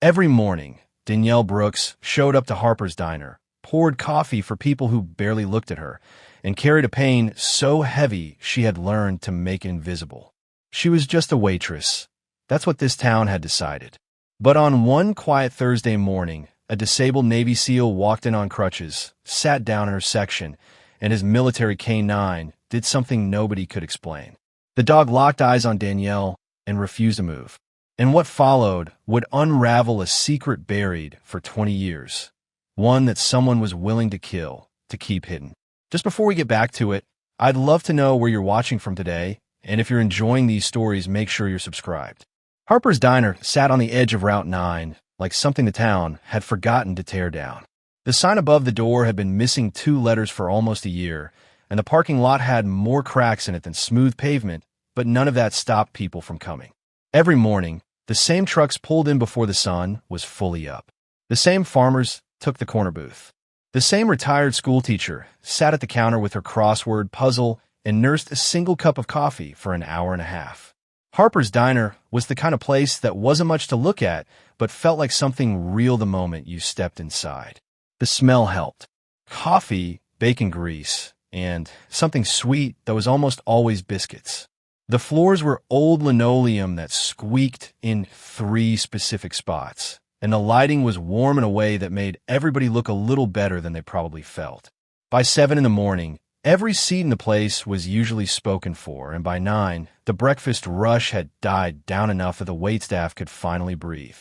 Every morning, Danielle Brooks showed up to Harper's diner, poured coffee for people who barely looked at her, and carried a pain so heavy she had learned to make it invisible. She was just a waitress. That's what this town had decided. But on one quiet Thursday morning, a disabled Navy SEAL walked in on crutches, sat down in her section, and his military K-9 did something nobody could explain. The dog locked eyes on Danielle and refused to move. And what followed would unravel a secret buried for 20 years, one that someone was willing to kill to keep hidden. Just before we get back to it, I'd love to know where you're watching from today, and if you're enjoying these stories, make sure you're subscribed. Harper's Diner sat on the edge of Route 9, like something the town had forgotten to tear down. The sign above the door had been missing 2 letters for almost a year, and the parking lot had more cracks in it than smooth pavement, but none of that stopped people from coming. Every morning, the same trucks pulled in before the sun was fully up. The same farmers took the corner booth. The same retired schoolteacher sat at the counter with her crossword puzzle and nursed a single cup of coffee for an hour and a half. Harper's Diner was the kind of place that wasn't much to look at, but felt like something real the moment you stepped inside. The smell helped. Coffee, bacon grease, and something sweet that was almost always biscuits. The floors were old linoleum that squeaked in 3 specific spots, and the lighting was warm in a way that made everybody look a little better than they probably felt. By 7 in the morning, every seat in the place was usually spoken for, and by 9, the breakfast rush had died down enough that the waitstaff could finally breathe.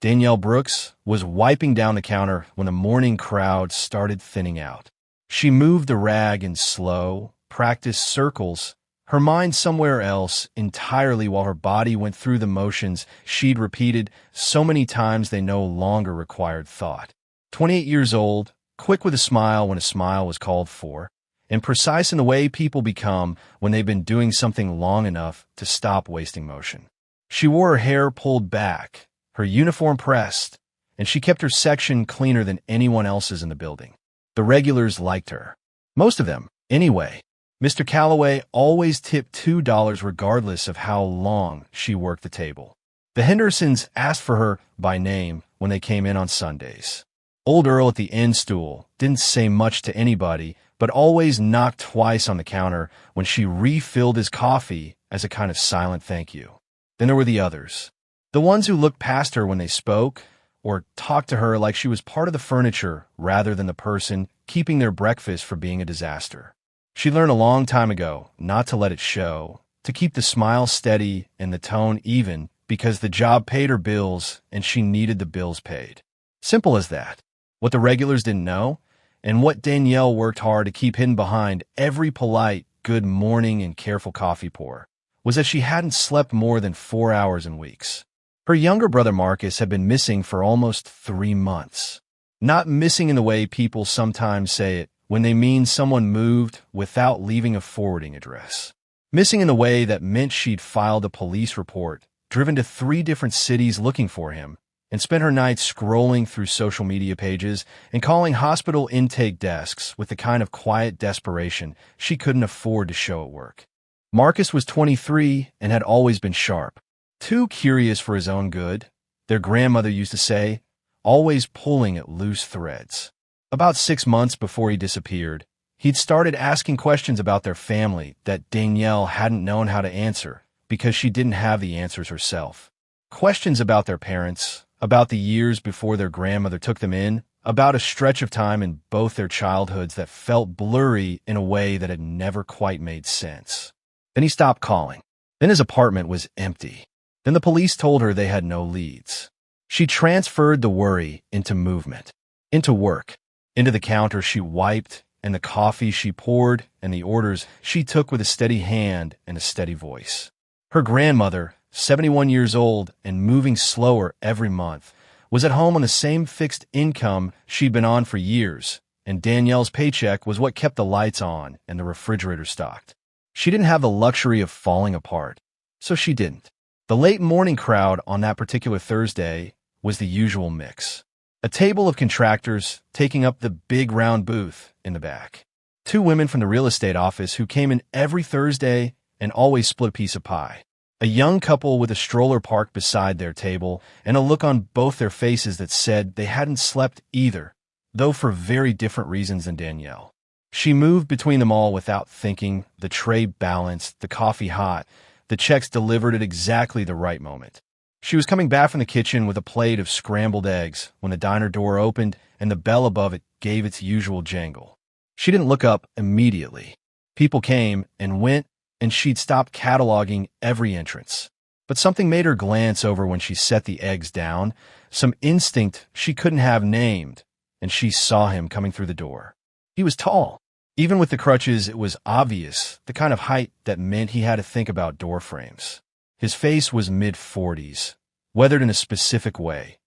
Danielle Brooks was wiping down the counter when the morning crowd started thinning out. She moved the rag in slow, practiced circles, her mind somewhere else entirely, while her body went through the motions she'd repeated so many times they no longer required thought. 28 years old, quick with a smile when a smile was called for, and precise in the way people become when they've been doing something long enough to stop wasting motion. She wore her hair pulled back, her uniform pressed, and she kept her section cleaner than anyone else's in the building. The regulars liked her. Most of them, anyway. Mr. Calloway always tipped $2 regardless of how long she worked the table. The Hendersons asked for her by name when they came in on Sundays. Old Earl at the end stool didn't say much to anybody, but always knocked twice on the counter when she refilled his coffee as a kind of silent thank you. Then there were the others. The ones who looked past her when they spoke, or talked to her like she was part of the furniture rather than the person keeping their breakfast from being a disaster. She learned a long time ago not to let it show, to keep the smile steady and the tone even, because the job paid her bills and she needed the bills paid. Simple as that. What the regulars didn't know, and what Danielle worked hard to keep hidden behind every polite good morning and careful coffee pour, was that she hadn't slept more than 4 hours in weeks. Her younger brother Marcus had been missing for almost 3 months. Not missing in the way people sometimes say it, when they mean someone moved without leaving a forwarding address. Missing in the way that meant she'd filed a police report, driven to 3 different cities looking for him, and spent her nights scrolling through social media pages and calling hospital intake desks with the kind of quiet desperation she couldn't afford to show at work. Marcus was 23 and had always been sharp, too curious for his own good, their grandmother used to say, always pulling at loose threads. About 6 months before he disappeared, he'd started asking questions about their family that Danielle hadn't known how to answer because she didn't have the answers herself. Questions about their parents, about the years before their grandmother took them in, about a stretch of time in both their childhoods that felt blurry in a way that had never quite made sense. Then he stopped calling. Then his apartment was empty. Then the police told her they had no leads. She transferred the worry into movement, into work. Into the counter she wiped, and the coffee she poured, and the orders she took with a steady hand and a steady voice. Her grandmother, 71 years old and moving slower every month, was at home on the same fixed income she'd been on for years, and Danielle's paycheck was what kept the lights on and the refrigerator stocked. She didn't have the luxury of falling apart, so she didn't. The late morning crowd on that particular Thursday was the usual mix. A table of contractors taking up the big round booth in the back. 2 women from the real estate office who came in every Thursday and always split a piece of pie. A young couple with a stroller parked beside their table, and a look on both their faces that said they hadn't slept either, though for very different reasons than Danielle. She moved between them all without thinking, the tray balanced, the coffee hot, the checks delivered at exactly the right moment. She was coming back from the kitchen with a plate of scrambled eggs when the diner door opened and the bell above it gave its usual jangle. She didn't look up immediately. People came and went, and she'd stopped cataloging every entrance. But something made her glance over when she set the eggs down, some instinct she couldn't have named, and she saw him coming through the door. He was tall. Even with the crutches, it was obvious, the kind of height that meant he had to think about door frames. His face was mid-40s, weathered in a specific way.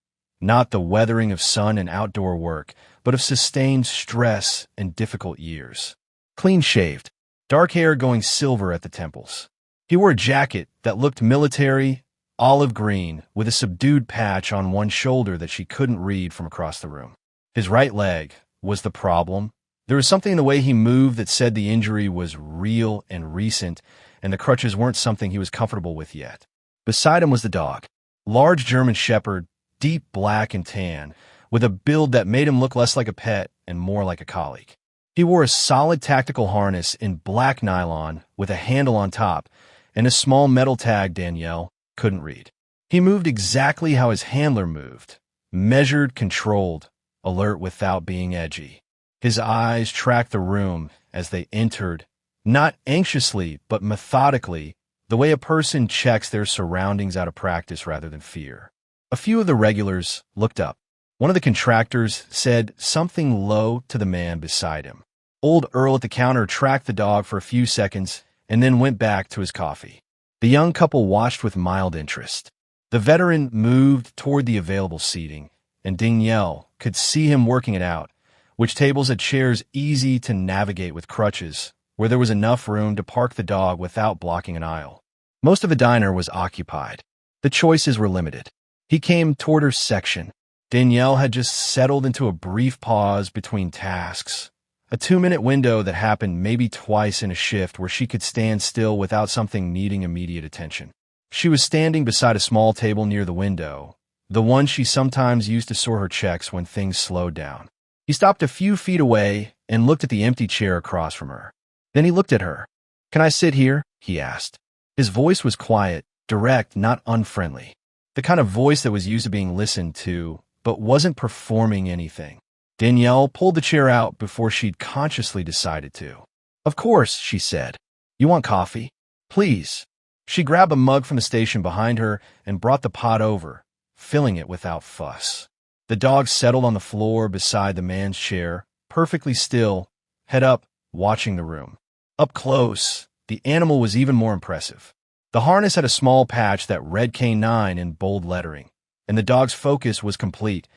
Not the weathering of sun and outdoor work, but of sustained stress and difficult years. Clean-shaved, dark hair going silver at the temples. He wore a jacket that looked military, olive green, with a subdued patch on one shoulder that she couldn't read from across the room. His right leg was the problem. There was something in the way he moved that said the injury was real and recent, and the crutches weren't something he was comfortable with yet. Beside him was the dog. Large German shepherd, deep black and tan, with a build that made him look less like a pet and more like a colleague. He wore a solid tactical harness in black nylon with a handle on top and a small metal tag Danielle couldn't read. He moved exactly how his handler moved, measured, controlled, alert without being edgy. His eyes tracked the room as they entered, not anxiously but methodically, the way a person checks their surroundings out of practice rather than fear. A few of the regulars looked up. One of the contractors said something low to the man beside him. Old Earl at the counter tracked the dog for a few seconds and then went back to his coffee. The young couple watched with mild interest. The veteran moved toward the available seating, and Danielle could see him working it out, which tables had chairs easy to navigate with crutches, where there was enough room to park the dog without blocking an aisle. Most of the diner was occupied. The choices were limited. He came toward her section. Danielle had just settled into a brief pause between tasks, a 2-minute window that happened maybe twice in a shift where she could stand still without something needing immediate attention. She was standing beside a small table near the window, the one she sometimes used to store her checks when things slowed down. He stopped a few feet away and looked at the empty chair across from her. Then he looked at her. "Can I sit here?" he asked. His voice was quiet, direct, not unfriendly. The kind of voice that was used to being listened to, but wasn't performing anything. Danielle pulled the chair out before she'd consciously decided to. "Of course," she said. "You want coffee? Please." She grabbed a mug from the station behind her and brought the pot over, filling it without fuss. The dog settled on the floor beside the man's chair, perfectly still, head up, watching the room. Up close, the animal was even more impressive. The harness had a small patch that read K9 in bold lettering, and the dog's focus was complete,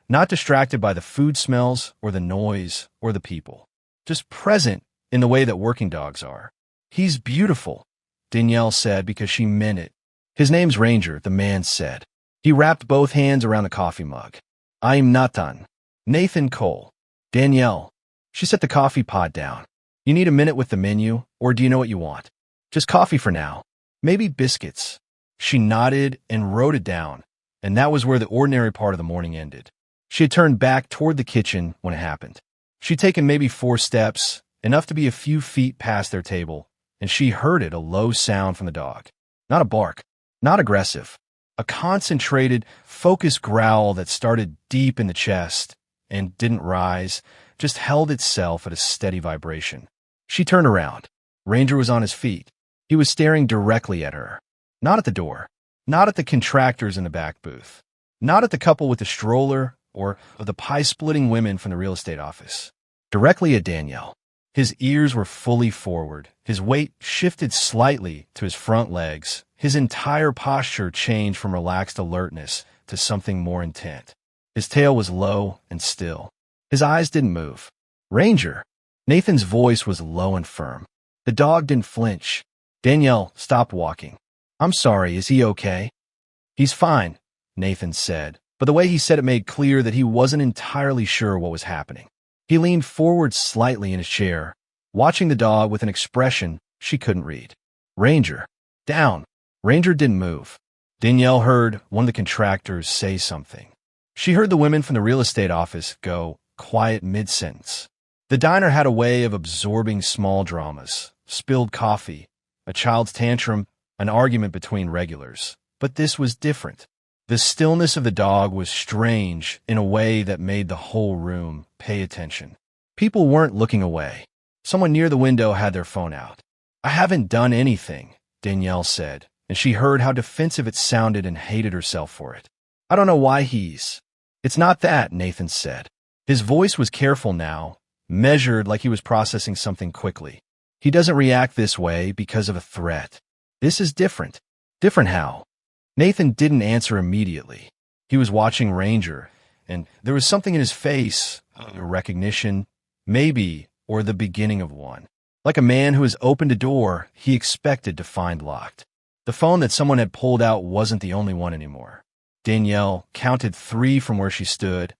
not distracted by the food smells or the noise or the people. Just present in the way that working dogs are. "He's beautiful," Danielle said because she meant it. "His name's Ranger," the man said. He wrapped both hands around the coffee mug. "I'm Nathan. Nathan Cole." "Danielle." She set the coffee pot down. "You need a minute with the menu, or do you know what you want?" "Just coffee for now. Maybe biscuits." She nodded and wrote it down, and that was where the ordinary part of the morning ended. She had turned back toward the kitchen when it happened. She'd taken maybe 4 steps, enough to be a few feet past their table, and she heard it, a low sound from the dog. Not a bark, not aggressive. A concentrated, focused growl that started deep in the chest and didn't rise, just held itself at a steady vibration. She turned around. Ranger was on his feet. He was staring directly at her. Not at the door. Not at the contractors in the back booth. Not at the couple with the stroller or the pie-splitting women from the real estate office. Directly at Danielle. His ears were fully forward. His weight shifted slightly to his front legs. His entire posture changed from relaxed alertness to something more intent. His tail was low and still. His eyes didn't move. "Ranger." Nathan's voice was low and firm. The dog didn't flinch. Danielle stopped walking. "I'm sorry, is he okay?" "He's fine," Nathan said, but the way he said it made clear that he wasn't entirely sure what was happening. He leaned forward slightly in his chair, watching the dog with an expression she couldn't read. "Ranger, down." Ranger didn't move. Danielle heard one of the contractors say something. She heard the women from the real estate office go quiet mid-sentence. The diner had a way of absorbing small dramas, spilled coffee, a child's tantrum, an argument between regulars. But this was different. The stillness of the dog was strange in a way that made the whole room pay attention. People weren't looking away. Someone near the window had their phone out. "I haven't done anything," Danielle said, and she heard how defensive it sounded and hated herself for it. "I don't know why he's—" "It's not that," Nathan said. His voice was careful now, measured like he was processing something quickly. "He doesn't react this way because of a threat. This is different." "Different how?" Nathan didn't answer immediately. He was watching Ranger, and there was something in his face, a recognition, maybe, or the beginning of one. Like a man who has opened a door he expected to find locked. The phone that someone had pulled out wasn't the only one anymore. Danielle counted 3 from where she stood,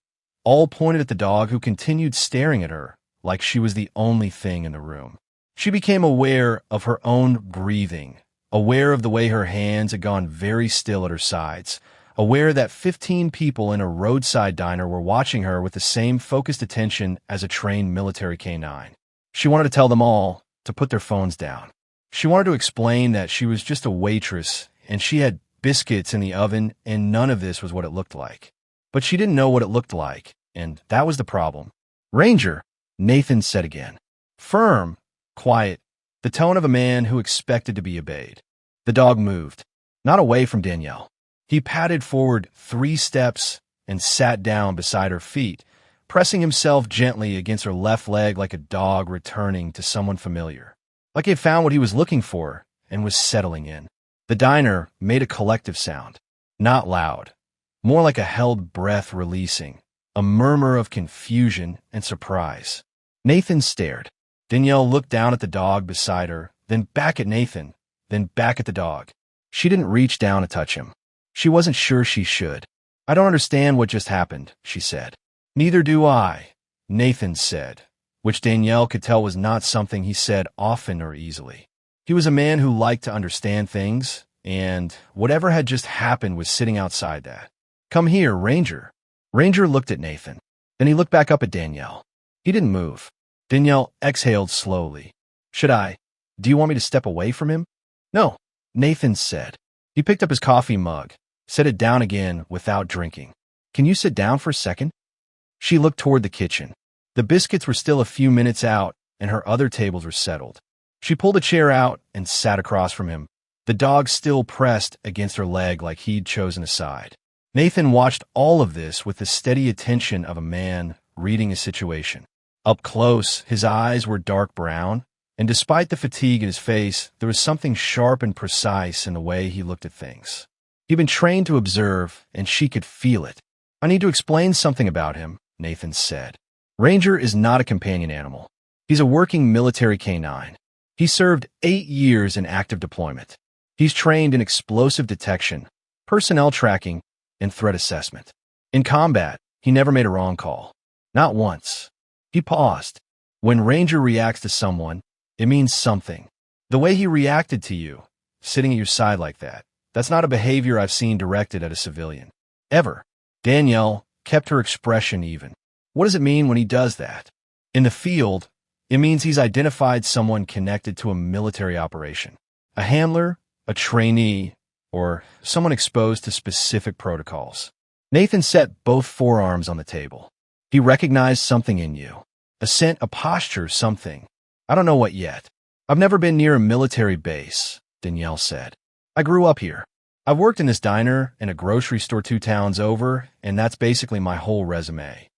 all pointed at the dog who continued staring at her like she was the only thing in the room. She became aware of her own breathing, aware of the way her hands had gone very still at her sides, aware that 15 people in a roadside diner were watching her with the same focused attention as a trained military canine. She wanted to tell them all to put their phones down. She wanted to explain that she was just a waitress and she had biscuits in the oven and none of this was what it looked like. But she didn't know what it looked like, and that was the problem. "Ranger," Nathan said again. Firm, quiet, the tone of a man who expected to be obeyed. The dog moved, not away from Danielle. He padded forward 3 steps and sat down beside her feet, pressing himself gently against her left leg like a dog returning to someone familiar. Like he had found what he was looking for and was settling in. The diner made a collective sound, not loud, more like a held breath releasing, a murmur of confusion and surprise. Nathan stared. Danielle looked down at the dog beside her, then back at Nathan, then back at the dog. She didn't reach down to touch him. She wasn't sure she should. "I don't understand what just happened," she said. "Neither do I," Nathan said, which Danielle could tell was not something he said often or easily. He was a man who liked to understand things, and whatever had just happened was sitting outside that. "Come here, Ranger." Ranger looked at Nathan. Then he looked back up at Danielle. He didn't move. Danielle exhaled slowly. Do you want me to step away from him?" "No," Nathan said. He picked up his coffee mug, set it down again without drinking. "Can you sit down for a second?" She looked toward the kitchen. The biscuits were still a few minutes out, and her other tables were settled. She pulled a chair out and sat across from him, the dog still pressed against her leg like he'd chosen a side. Nathan watched all of this with the steady attention of a man reading a situation. Up close, his eyes were dark brown, and despite the fatigue in his face, there was something sharp and precise in the way he looked at things. He'd been trained to observe, and she could feel it. "I need to explain something about him," Nathan said. "Ranger is not a companion animal. He's a working military canine. He served 8 years in active deployment. He's trained in explosive detection, personnel tracking, and threat assessment. In combat, he never made a wrong call. Not once." He paused. "When Ranger reacts to someone, it means something. The way he reacted to you, sitting at your side like that, that's not a behavior I've seen directed at a civilian. Ever." Danielle kept her expression even. "What does it mean when he does that?" "In the field, it means he's identified someone connected to a military operation. A handler, a trainee, or someone exposed to specific protocols." Nathan set both forearms on the table. "He recognized something in you. A scent, a posture, something. I don't know what yet. I've never been near a military base," Danielle said. "I grew up here. I've worked in this diner and a grocery store 2 towns over, and that's basically my whole resume."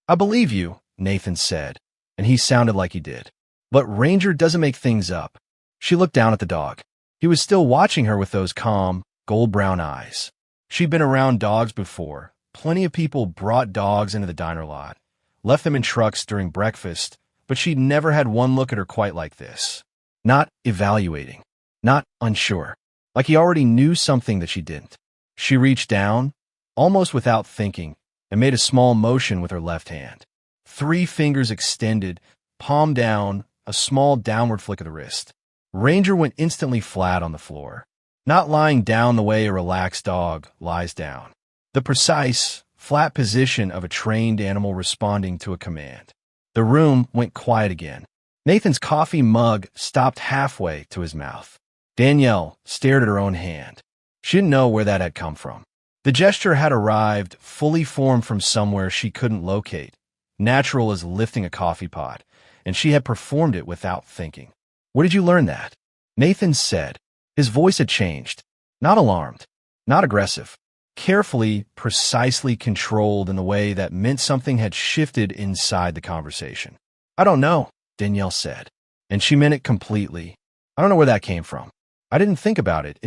"I believe you," Nathan said, and he sounded like he did. "But Ranger doesn't make things up." She looked down at the dog. He was still watching her with those calm, gold-brown eyes. She'd been around dogs before. Plenty of people brought dogs into the diner lot, left them in trucks during breakfast, but she'd never had one look at her quite like this. Not evaluating, not unsure, like he already knew something that she didn't. She reached down, almost without thinking, and made a small motion with her left hand. 3 fingers extended, palm down, a small downward flick of the wrist. Ranger went instantly flat on the floor. not lying down the way a relaxed dog lies down. The precise, flat position of a trained animal responding to a command. The room went quiet again. Nathan's coffee mug stopped halfway to his mouth. Danielle stared at her own hand. She didn't know where that had come from. The gesture had arrived, fully formed from somewhere she couldn't locate, natural as lifting a coffee pot, and she had performed it without thinking. "Where did you learn that?" Nathan said. His voice had changed. Not alarmed, not aggressive. Carefully, precisely controlled in the way that meant something had shifted inside the conversation. "I don't know," Danielle said, and she meant it completely. "I don't know where that came from. I didn't think about it.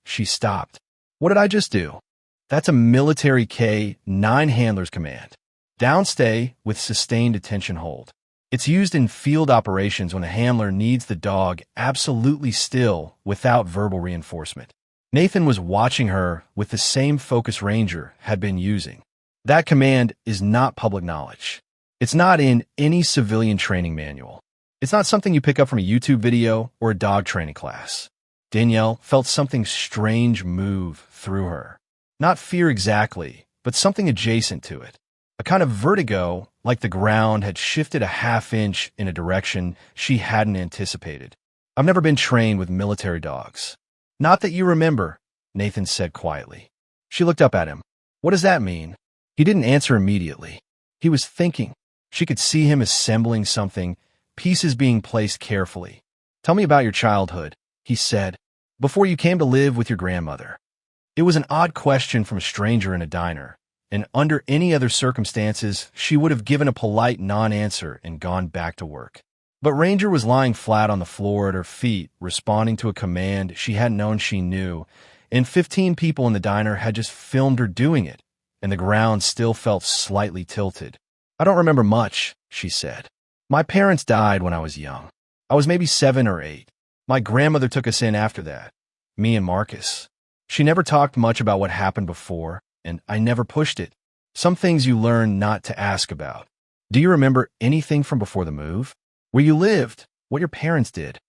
She stopped. What did I just do?" "That's a military K-9 handler's command. Downstay with sustained attention hold. It's used in field operations when a handler needs the dog absolutely still without verbal reinforcement." Nathan was watching her with the same focus Ranger had been using. "That command is not public knowledge. It's not in any civilian training manual. It's not something you pick up from a YouTube video or a dog training class." Danielle felt something strange move through her. Not fear exactly, but something adjacent to it. A kind of vertigo, like the ground had shifted a half-inch in a direction she hadn't anticipated. "I've never been trained with military dogs." "Not that you remember," Nathan said quietly. She looked up at him. "What does that mean?" He didn't answer immediately. He was thinking. She could see him assembling something, pieces being placed carefully. "Tell me about your childhood," he said, "before you came to live with your grandmother." It was an odd question from a stranger in a diner, and under any other circumstances, she would have given a polite non-answer and gone back to work. But Ranger was lying flat on the floor at her feet, responding to a command she hadn't known she knew, and 15 people in the diner had just filmed her doing it, and the ground still felt slightly tilted. "I don't remember much," she said. "My parents died when I was young. I was maybe 7 or 8. My grandmother took us in after that, me and Marcus. She never talked much about what happened before, and I never pushed it. Some things you learn not to ask about. Do you remember anything from before the move? Where you lived? What your parents did?"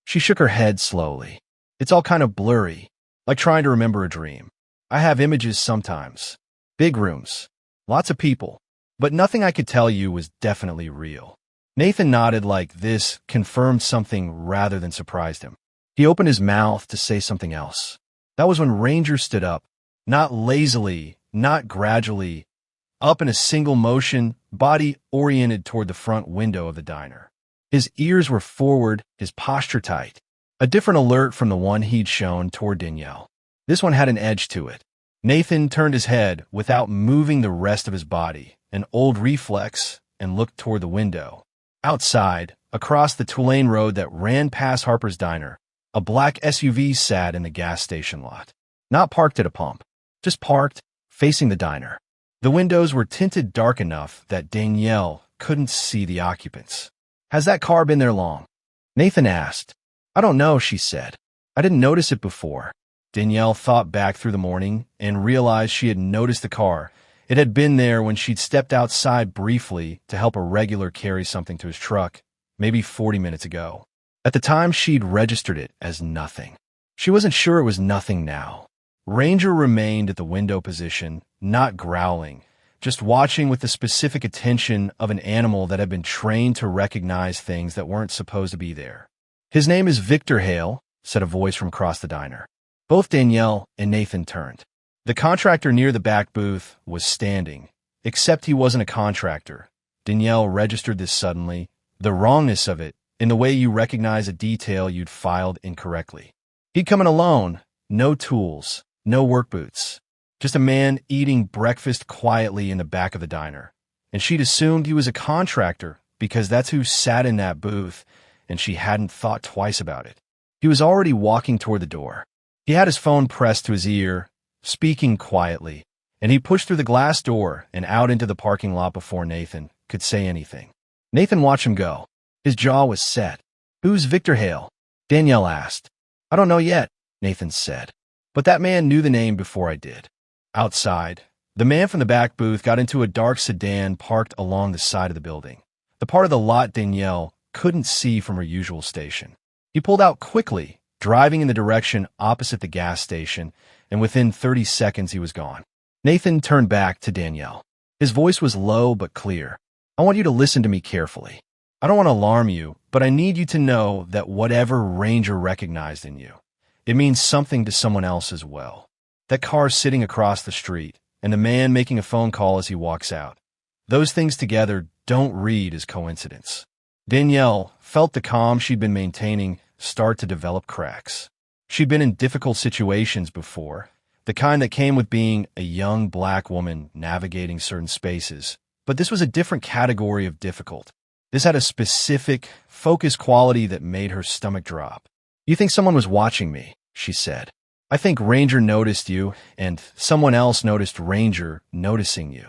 She shook her head slowly. "It's all kind of blurry, like trying to remember a dream. I have images sometimes. Big rooms, lots of people, but nothing I could tell you was definitely real." Nathan nodded like this confirmed something rather than surprised him. He opened his mouth to say something else. That was when Ranger stood up, not lazily, not gradually, up in a single motion, body oriented toward the front window of the diner. His ears were forward, his posture tight. A different alert from the one he'd shown toward Danielle. This one had an edge to it. Nathan turned his head without moving the rest of his body, an old reflex, and looked toward the window. Outside, across the two-lane road that ran past Harper's diner, a black SUV sat in the gas station lot. Not parked at a pump, just parked, facing the diner. The windows were tinted dark enough that Danielle couldn't see the occupants. "Has that car been there long?" Nathan asked. "I don't know," she said. "I didn't notice it before." Danielle thought back through the morning and realized she had noticed the car. It had been there when she'd stepped outside briefly to help a regular carry something to his truck, maybe 40 minutes ago. At the time, she'd registered it as nothing. She wasn't sure it was nothing now. Ranger remained at the window position, not growling, just watching with the specific attention of an animal that had been trained to recognize things that weren't supposed to be there. "His name is Victor Hale," said a voice from across the diner. Both Danielle and Nathan turned. The contractor near the back booth was standing, except he wasn't a contractor. Danielle registered this suddenly, the wrongness of it, in the way you recognize a detail you'd filed incorrectly. He'd come in alone, no tools, no work boots. Just a man eating breakfast quietly in the back of the diner. And she'd assumed he was a contractor because that's who sat in that booth, and she hadn't thought twice about it. He was already walking toward the door. He had his phone pressed to his ear, speaking quietly, and he pushed through the glass door and out into the parking lot before Nathan could say anything. Nathan watched him go. His jaw was set. "Who's Victor Hale?" Danielle asked. "I don't know yet," Nathan said. "But that man knew the name before I did." Outside, the man from the back booth got into a dark sedan parked along the side of the building, the part of the lot Danielle couldn't see from her usual station. He pulled out quickly, driving in the direction opposite the gas station, and within 30 seconds he was gone. Nathan turned back to Danielle. His voice was low but clear. I want you to listen to me carefully. I don't want to alarm you, but I need you to know that whatever Ranger recognized in you, it means something to someone else as well. That car sitting across the street, and the man making a phone call as he walks out. Those things together don't read as coincidence. Danielle felt the calm she'd been maintaining start to develop cracks. She'd been in difficult situations before, the kind that came with being a young black woman navigating certain spaces, but this was a different category of difficult. This had a specific, focused quality that made her stomach drop. You think someone was watching me, she said. I think Ranger noticed you, and someone else noticed Ranger noticing you.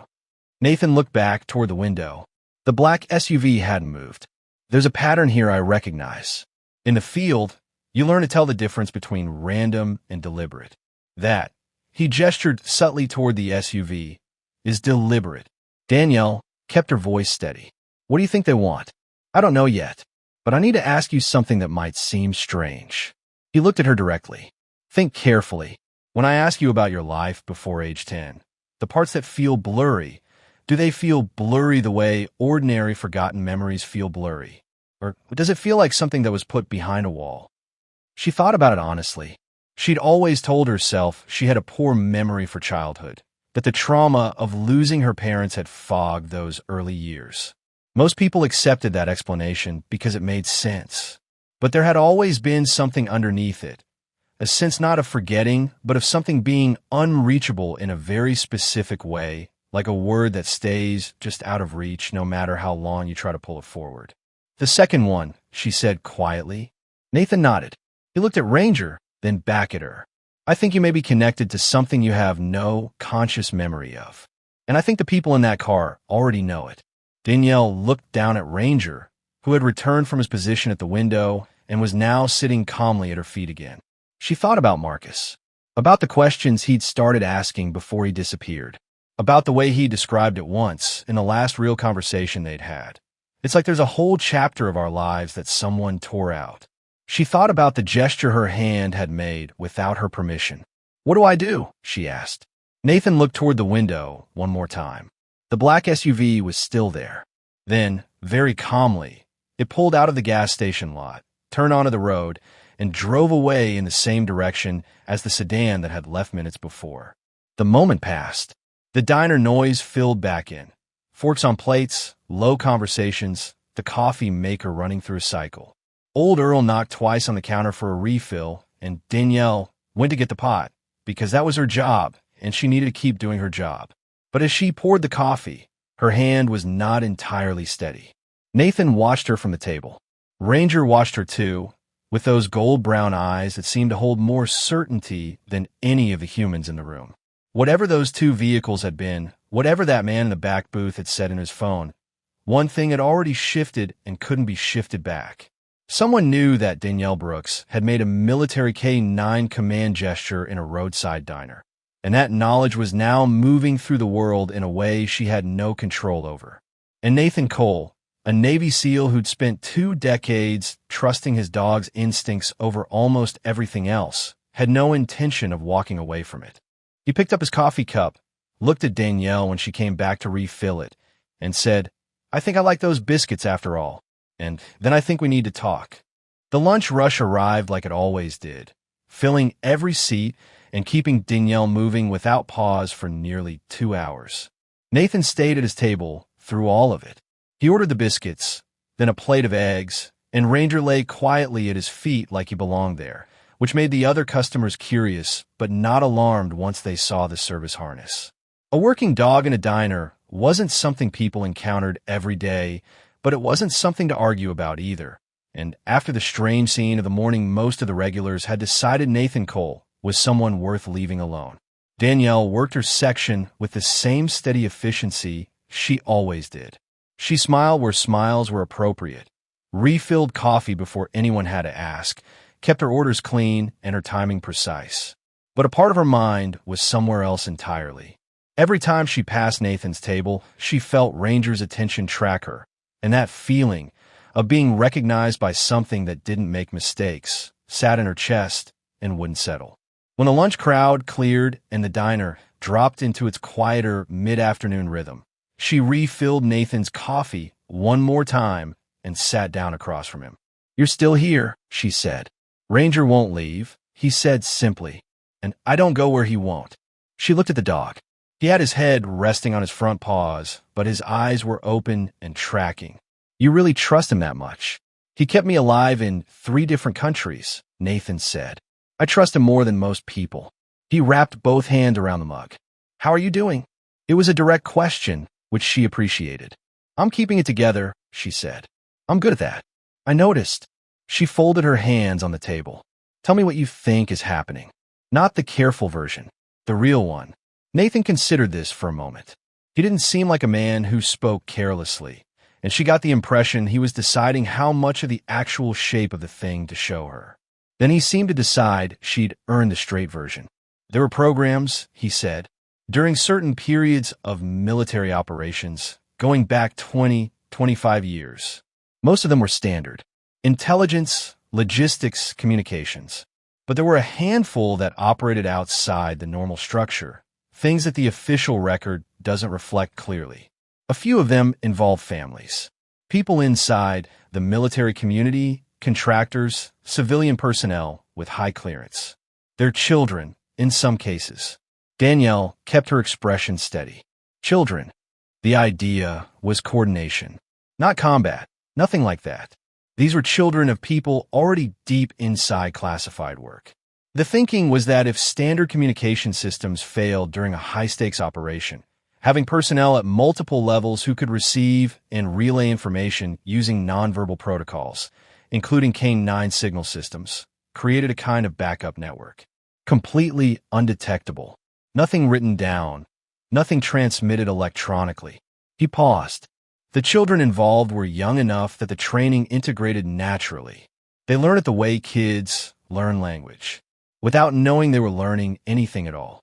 Nathan looked back toward the window. The black SUV hadn't moved. There's a pattern here I recognize. In the field, you learn to tell the difference between random and deliberate. That, he gestured subtly toward the SUV, is deliberate. Danielle kept her voice steady. What do you think they want? I don't know yet, but I need to ask you something that might seem strange. He looked at her directly. Think carefully. When I ask you about your life before age 10, the parts that feel blurry, do they feel blurry the way ordinary forgotten memories feel blurry? Or does it feel like something that was put behind a wall? She thought about it honestly. She'd always told herself she had a poor memory for childhood, that the trauma of losing her parents had fogged those early years. Most people accepted that explanation because it made sense. But there had always been something underneath it, a sense not of forgetting, but of something being unreachable in a very specific way, like a word that stays just out of reach no matter how long you try to pull it forward. The second one, she said quietly. Nathan nodded. He looked at Ranger, then back at her. I think you may be connected to something you have no conscious memory of. And I think the people in that car already know it. Danielle looked down at Ranger, who had returned from his position at the window and was now sitting calmly at her feet again. She thought about Marcus, about the questions he'd started asking before he disappeared, about the way he described it once in the last real conversation they'd had. It's like there's a whole chapter of our lives that someone tore out. She thought about the gesture her hand had made without her permission. What do I do? She asked. Nathan looked toward the window one more time. The black SUV was still there. Then, very calmly, it pulled out of the gas station lot, turned onto the road, and drove away in the same direction as the sedan that had left minutes before. The moment passed. The diner noise filled back in. Forks on plates, low conversations, the coffee maker running through a cycle. Old Earl knocked twice on the counter for a refill, and Danielle went to get the pot, because that was her job, and she needed to keep doing her job. But as she poured the coffee, her hand was not entirely steady. Nathan watched her from the table. Ranger watched her too, with those gold-brown eyes that seemed to hold more certainty than any of the humans in the room. Whatever those two vehicles had been, whatever that man in the back booth had said in his phone, one thing had already shifted and couldn't be shifted back. Someone knew that Danielle Brooks had made a military K-9 command gesture in a roadside diner, and that knowledge was now moving through the world in a way she had no control over. And Nathan Cole, a Navy SEAL who'd spent 2 decades trusting his dog's instincts over almost everything else, had no intention of walking away from it. He picked up his coffee cup, looked at Danielle when she came back to refill it, and said, I think I like those biscuits after all. And then I think we need to talk. The lunch rush arrived like it always did, filling every seat and keeping Danielle moving without pause for nearly 2 hours. Nathan stayed at his table through all of it. He ordered the biscuits, then a plate of eggs, and Ranger lay quietly at his feet like he belonged there, which made the other customers curious but not alarmed once they saw the service harness. A working dog in a diner wasn't something people encountered every day, but it wasn't something to argue about either. And after the strange scene of the morning, most of the regulars had decided Nathan Cole was someone worth leaving alone. Danielle worked her section with the same steady efficiency she always did. She smiled where smiles were appropriate, refilled coffee before anyone had to ask, kept her orders clean and her timing precise. But a part of her mind was somewhere else entirely. Every time she passed Nathan's table, she felt Ranger's attention track her, and that feeling of being recognized by something that didn't make mistakes sat in her chest, and wouldn't settle. When the lunch crowd cleared and the diner dropped into its quieter mid-afternoon rhythm, she refilled Nathan's coffee one more time and sat down across from him. "You're still here," she said. "Ranger won't leave," he said simply, "and I don't go where he won't." She looked at the dog. He had his head resting on his front paws, but his eyes were open and tracking. "You really trust him that much?" "He kept me alive in 3 different countries," Nathan said. "I trust him more than most people." He wrapped both hands around the mug. "How are you doing?" It was a direct question, which she appreciated. "I'm keeping it together," she said. "I'm good at that." "I noticed." She folded her hands on the table. "Tell me what you think is happening. Not the careful version, the real one." Nathan considered this for a moment. He didn't seem like a man who spoke carelessly, and she got the impression he was deciding how much of the actual shape of the thing to show her. Then he seemed to decide she'd earned the straight version. "There were programs," he said, "during certain periods of military operations, going back 20, 25 years. Most of them were standard. Intelligence, logistics, communications. But there were a handful that operated outside the normal structure, things that the official record doesn't reflect clearly. A few of them involve families. People inside the military community, contractors, civilian personnel with high clearance. Their children, in some cases." Danielle kept her expression steady. "Children." The idea was coordination. Not combat, nothing like that. These were children of people already deep inside classified work. The thinking was that if standard communication systems failed during a high-stakes operation, having personnel at multiple levels who could receive and relay information using nonverbal protocols, including K9 signal systems, created a kind of backup network. Completely undetectable. Nothing written down. Nothing transmitted electronically. He paused. The children involved were young enough that the training integrated naturally. They learned it the way kids learn language, without knowing they were learning anything at all.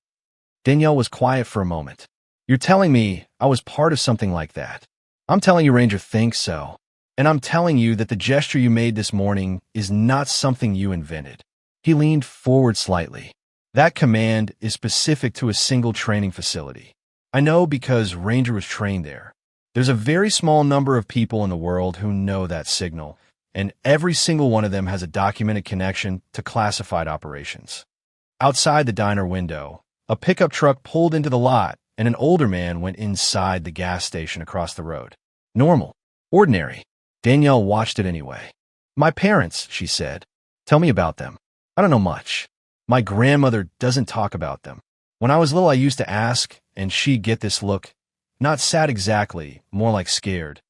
Danielle was quiet for a moment. "You're telling me I was part of something like that?" "I'm telling you Ranger thinks so. And I'm telling you that the gesture you made this morning is not something you invented." He leaned forward slightly. "That command is specific to a single training facility. I know because Ranger was trained there. There's a very small number of people in the world who know that signal, and every single one of them has a documented connection to classified operations." Outside the diner window, a pickup truck pulled into the lot, and an older man went inside the gas station across the road. Normal. Ordinary. Danielle watched it anyway. "My parents," she said. "Tell me about them." "I don't know much. My grandmother doesn't talk about them. When I was little, I used to ask, and she'd get this look. Not sad exactly, more like scared.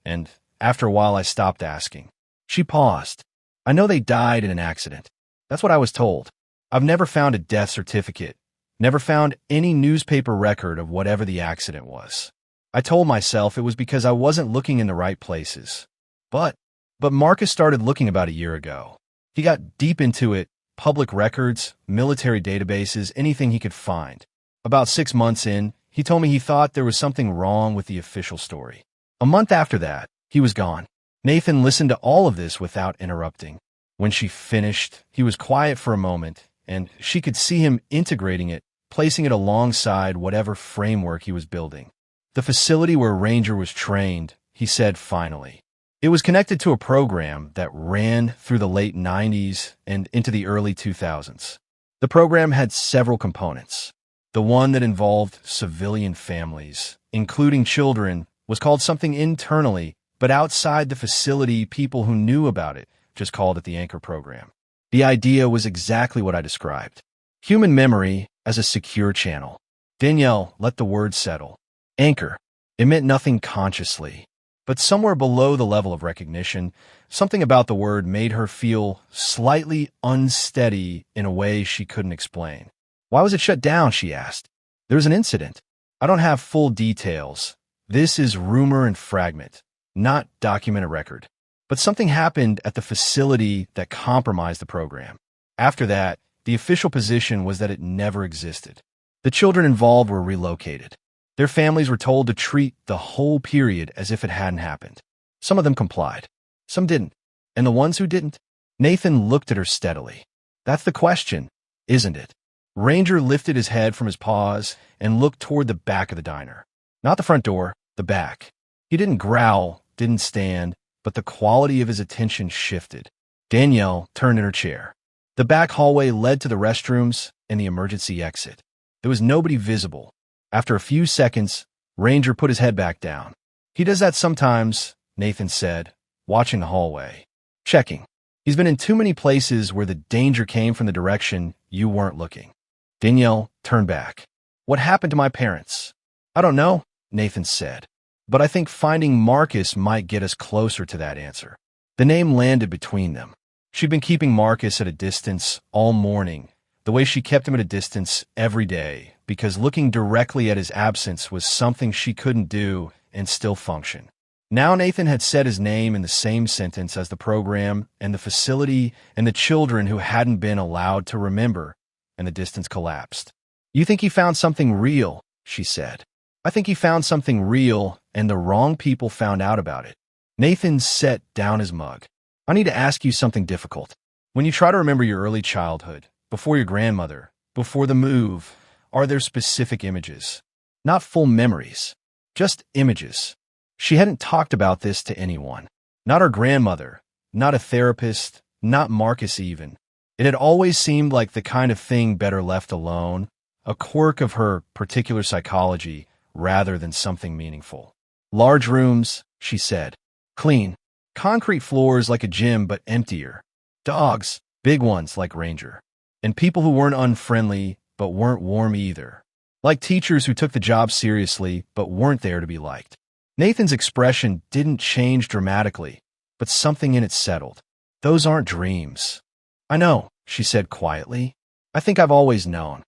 And after a while, I stopped asking." She paused. "I know they died in an accident. That's what I was told. I've never found a death certificate, never found any newspaper record of whatever the accident was. I told myself it was because I wasn't looking in the right places. But Marcus started looking about a year ago. He got deep into it, public records, military databases, anything he could find. About 6 months in, he told me he thought there was something wrong with the official story. A month after that, he was gone." Nathan listened to all of this without interrupting. When she finished, he was quiet for a moment, and she could see him integrating it, placing it alongside whatever framework he was building. "The facility where Ranger was trained," he said finally. "It was connected to a program that ran through the late 90s and into the early 2000s. The program had several components. The one that involved civilian families, including children, was called something internally, but outside the facility, people who knew about it just called it the Anchor program. The idea was exactly what I described. Human memory as a secure channel." Danielle let the word settle. Anchor. It meant nothing consciously. But somewhere below the level of recognition, something about the word made her feel slightly unsteady in a way she couldn't explain. "Why was it shut down?" she asked. "There was an incident. I don't have full details. This is rumor and fragment, not documented record. But something happened at the facility that compromised the program. After that, the official position was that it never existed. The children involved were relocated. Their families were told to treat the whole period as if it hadn't happened. Some of them complied. Some didn't. And the ones who didn't, Nathan looked at her steadily. That's the question, isn't it? Ranger lifted his head from his paws and looked toward the back of the diner. Not the front door, the back. He didn't growl, didn't stand, but the quality of his attention shifted. Danielle turned in her chair. The back hallway led to the restrooms and the emergency exit. There was nobody visible. After a few seconds, Ranger put his head back down. He does that sometimes, Nathan said, watching the hallway. Checking. He's been in too many places where the danger came from the direction you weren't looking. Danielle turned back. What happened to my parents? I don't know, Nathan said, but I think finding Marcus might get us closer to that answer. The name landed between them. She'd been keeping Marcus at a distance all morning, the way she kept him at a distance every day, because looking directly at his absence was something she couldn't do and still function. Now Nathan had said his name in the same sentence as the program and the facility and the children who hadn't been allowed to remember, and the distance collapsed. You think he found something real, she said. I think he found something real, and the wrong people found out about it. Nathan set down his mug. I need to ask you something difficult. When you try to remember your early childhood, before your grandmother, before the move, are there specific images? Not full memories, just images. She hadn't talked about this to anyone. Not her grandmother, not a therapist, not Marcus even. It had always seemed like the kind of thing better left alone, a quirk of her particular psychology rather than something meaningful. Large rooms, she said. Clean. Concrete floors like a gym but emptier. Dogs, big ones like Ranger. And people who weren't unfriendly but weren't warm either. Like teachers who took the job seriously but weren't there to be liked. Nathan's expression didn't change dramatically, but something in it settled. Those aren't dreams. I know, she said quietly. I think I've always known.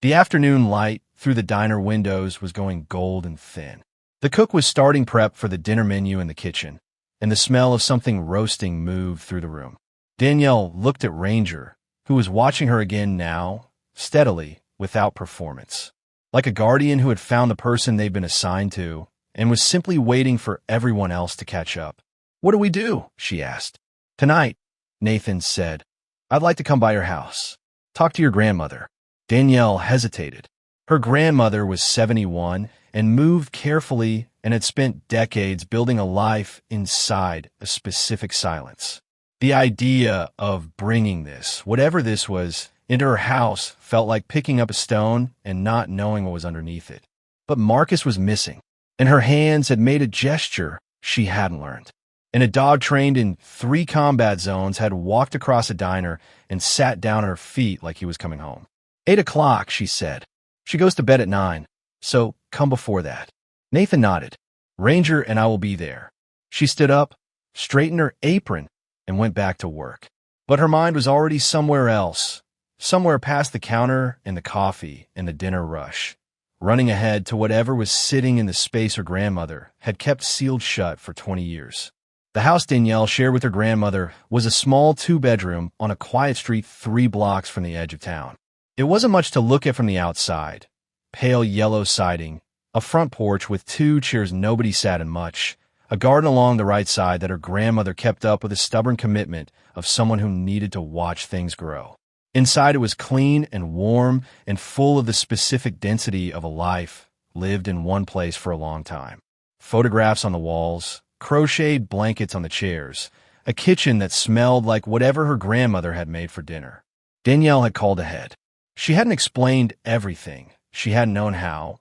The afternoon light through the diner windows was going gold and thin. The cook was starting prep for the dinner menu in the kitchen, and the smell of something roasting moved through the room. Danielle looked at Ranger, who was watching her again now, steadily, without performance. Like a guardian who had found the person they'd been assigned to, and was simply waiting for everyone else to catch up. What do we do? She asked. Tonight, Nathan said. I'd like to come by your house. Talk to your grandmother. Danielle hesitated. Her grandmother was 71 and moved carefully and had spent decades building a life inside a specific silence. The idea of bringing this, whatever this was, into her house felt like picking up a stone and not knowing what was underneath it. But Marcus was missing, and her hands had made a gesture she hadn't learned. And a dog trained in 3 combat zones had walked across a diner and sat down at her feet like he was coming home. 8 o'clock, she said. She goes to bed at 9, so come before that. Nathan nodded. Ranger and I will be there. She stood up, straightened her apron, and went back to work. But her mind was already somewhere else, somewhere past the counter and the coffee and the dinner rush, running ahead to whatever was sitting in the space her grandmother had kept sealed shut for 20 years. The house Danielle shared with her grandmother was a small 2-bedroom on a quiet street 3 blocks from the edge of town. It wasn't much to look at from the outside. Pale yellow siding, a front porch with 2 chairs nobody sat in much, a garden along the right side that her grandmother kept up with a stubborn commitment of someone who needed to watch things grow. Inside it was clean and warm and full of the specific density of a life lived in one place for a long time. Photographs on the walls, crocheted blankets on the chairs, a kitchen that smelled like whatever her grandmother had made for dinner. Danielle had called ahead. She hadn't explained everything. She hadn't known how.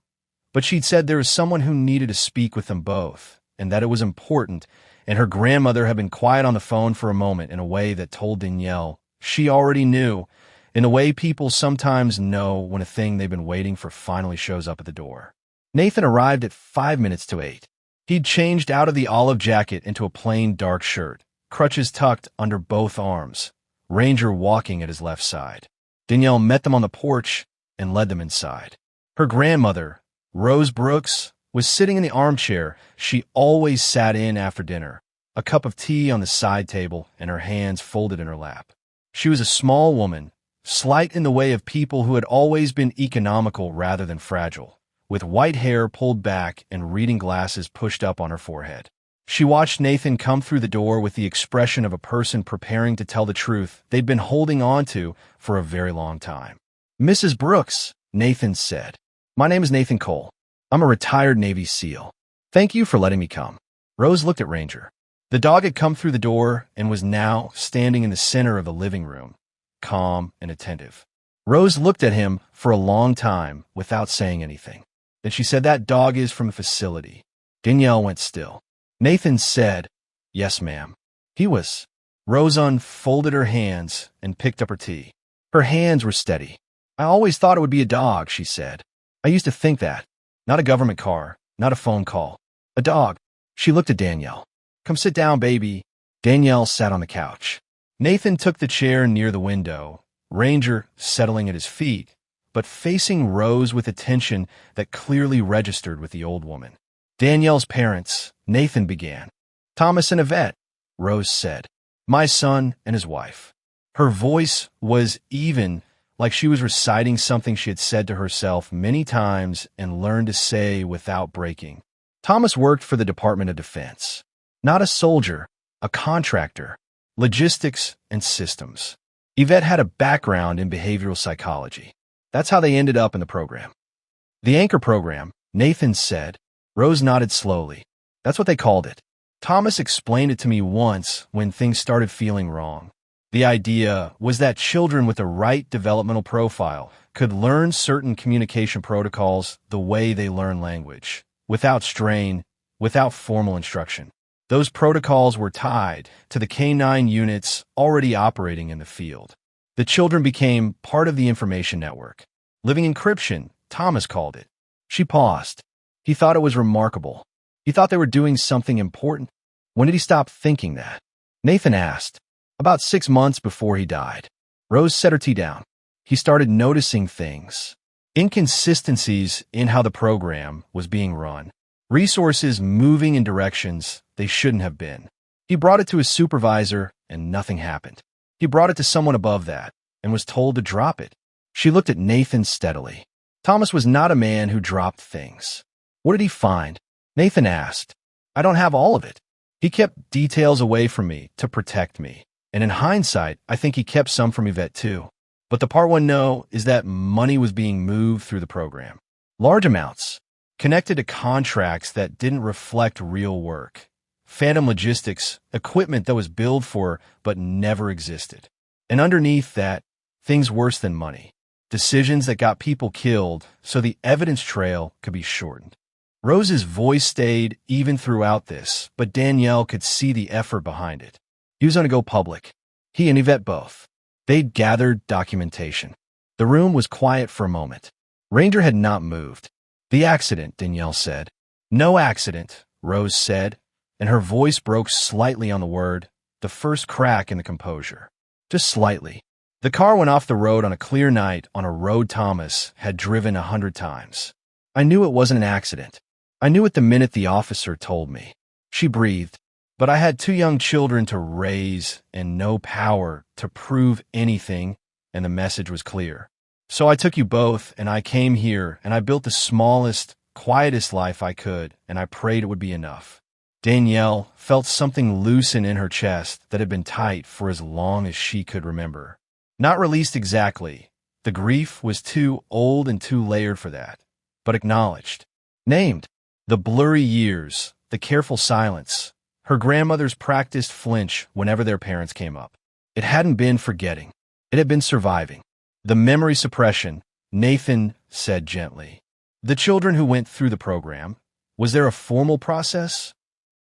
But she'd said there was someone who needed to speak with them both, and that it was important, and her grandmother had been quiet on the phone for a moment in a way that told Danielle she already knew, in a way people sometimes know when a thing they've been waiting for finally shows up at the door. Nathan arrived at 5 minutes to 8. He'd changed out of the olive jacket into a plain dark shirt, crutches tucked under both arms, Ranger walking at his left side. Danielle met them on the porch and led them inside. Her grandmother, Rose Brooks, was sitting in the armchair she always sat in after dinner, a cup of tea on the side table and her hands folded in her lap. She was a small woman, slight in the way of people who had always been economical rather than fragile, with white hair pulled back and reading glasses pushed up on her forehead. She watched Nathan come through the door with the expression of a person preparing to tell the truth they'd been holding on to for a very long time. "Mrs. Brooks," Nathan said. "My name is Nathan Cole. I'm a retired Navy SEAL. Thank you for letting me come." Rose looked at Ranger. The dog had come through the door and was now standing in the center of the living room, calm and attentive. Rose looked at him for a long time without saying anything. Then she said, "That dog is from the facility." Danielle went still. Nathan said, "Yes, ma'am." He was. Rose unfolded her hands and picked up her tea. Her hands were steady. "I always thought it would be a dog," she said. "I used to think that. Not a government car, not a phone call. A dog." She looked at Danielle. "Come sit down, baby." Danielle sat on the couch. Nathan took the chair near the window, Ranger settling at his feet, but facing Rose with attention that clearly registered with the old woman. "Danielle's parents," Nathan began. "Thomas and Yvette," Rose said. "My son and his wife." Her voice was even, like she was reciting something she had said to herself many times and learned to say without breaking. Thomas worked for the Department of Defense. Not a soldier, a contractor, logistics and systems. Yvette had a background in behavioral psychology. That's how they ended up in the program. "The Anchor program," Nathan said. Rose nodded slowly. "That's what they called it. Thomas explained it to me once when things started feeling wrong. The idea was that children with the right developmental profile could learn certain communication protocols the way they learn language, without strain, without formal instruction. Those protocols were tied to the K-9 units already operating in the field. The children became part of the information network. Living encryption, Thomas called it." She paused. He thought it was remarkable. He thought they were doing something important. "When did he stop thinking that?" Nathan asked. "About 6 months before he died." Rose set her tea down. "He started noticing things. Inconsistencies in how the program was being run. Resources moving in directions they shouldn't have been. He brought it to his supervisor and nothing happened. He brought it to someone above that and was told to drop it." She looked at Nathan steadily. "Thomas was not a man who dropped things." "What did he find?" Nathan asked. "I don't have all of it. He kept details away from me to protect me. And in hindsight, I think he kept some from Yvette too. But the part one know is that money was being moved through the program. Large amounts, connected to contracts that didn't reflect real work. Phantom logistics, equipment that was billed for but never existed. And underneath that, things worse than money. Decisions that got people killed so the evidence trail could be shortened." Rose's voice stayed even throughout this, but Danielle could see the effort behind it. He was going to go public. He and Yvette both. They'd gathered documentation. The room was quiet for a moment. Ranger had not moved. "The accident," Danielle said. "No accident," Rose said, and her voice broke slightly on the word, the first crack in the composure. Just slightly. "The car went off the road on a clear night on a road Thomas had driven 100 times. I knew it wasn't an accident. I knew it the minute the officer told me." She breathed. "But I had 2 young children to raise and no power to prove anything, and the message was clear. So I took you both, and I came here, and I built the smallest, quietest life I could, and I prayed it would be enough." Danielle felt something loosen in her chest that had been tight for as long as she could remember. Not released exactly. The grief was too old and too layered for that, but acknowledged. Named. The blurry years, the careful silence. Her grandmother's practiced flinch whenever their parents came up. It hadn't been forgetting. It had been surviving. The memory suppression, Nathan said gently. "The children who went through the program, was there a formal process?"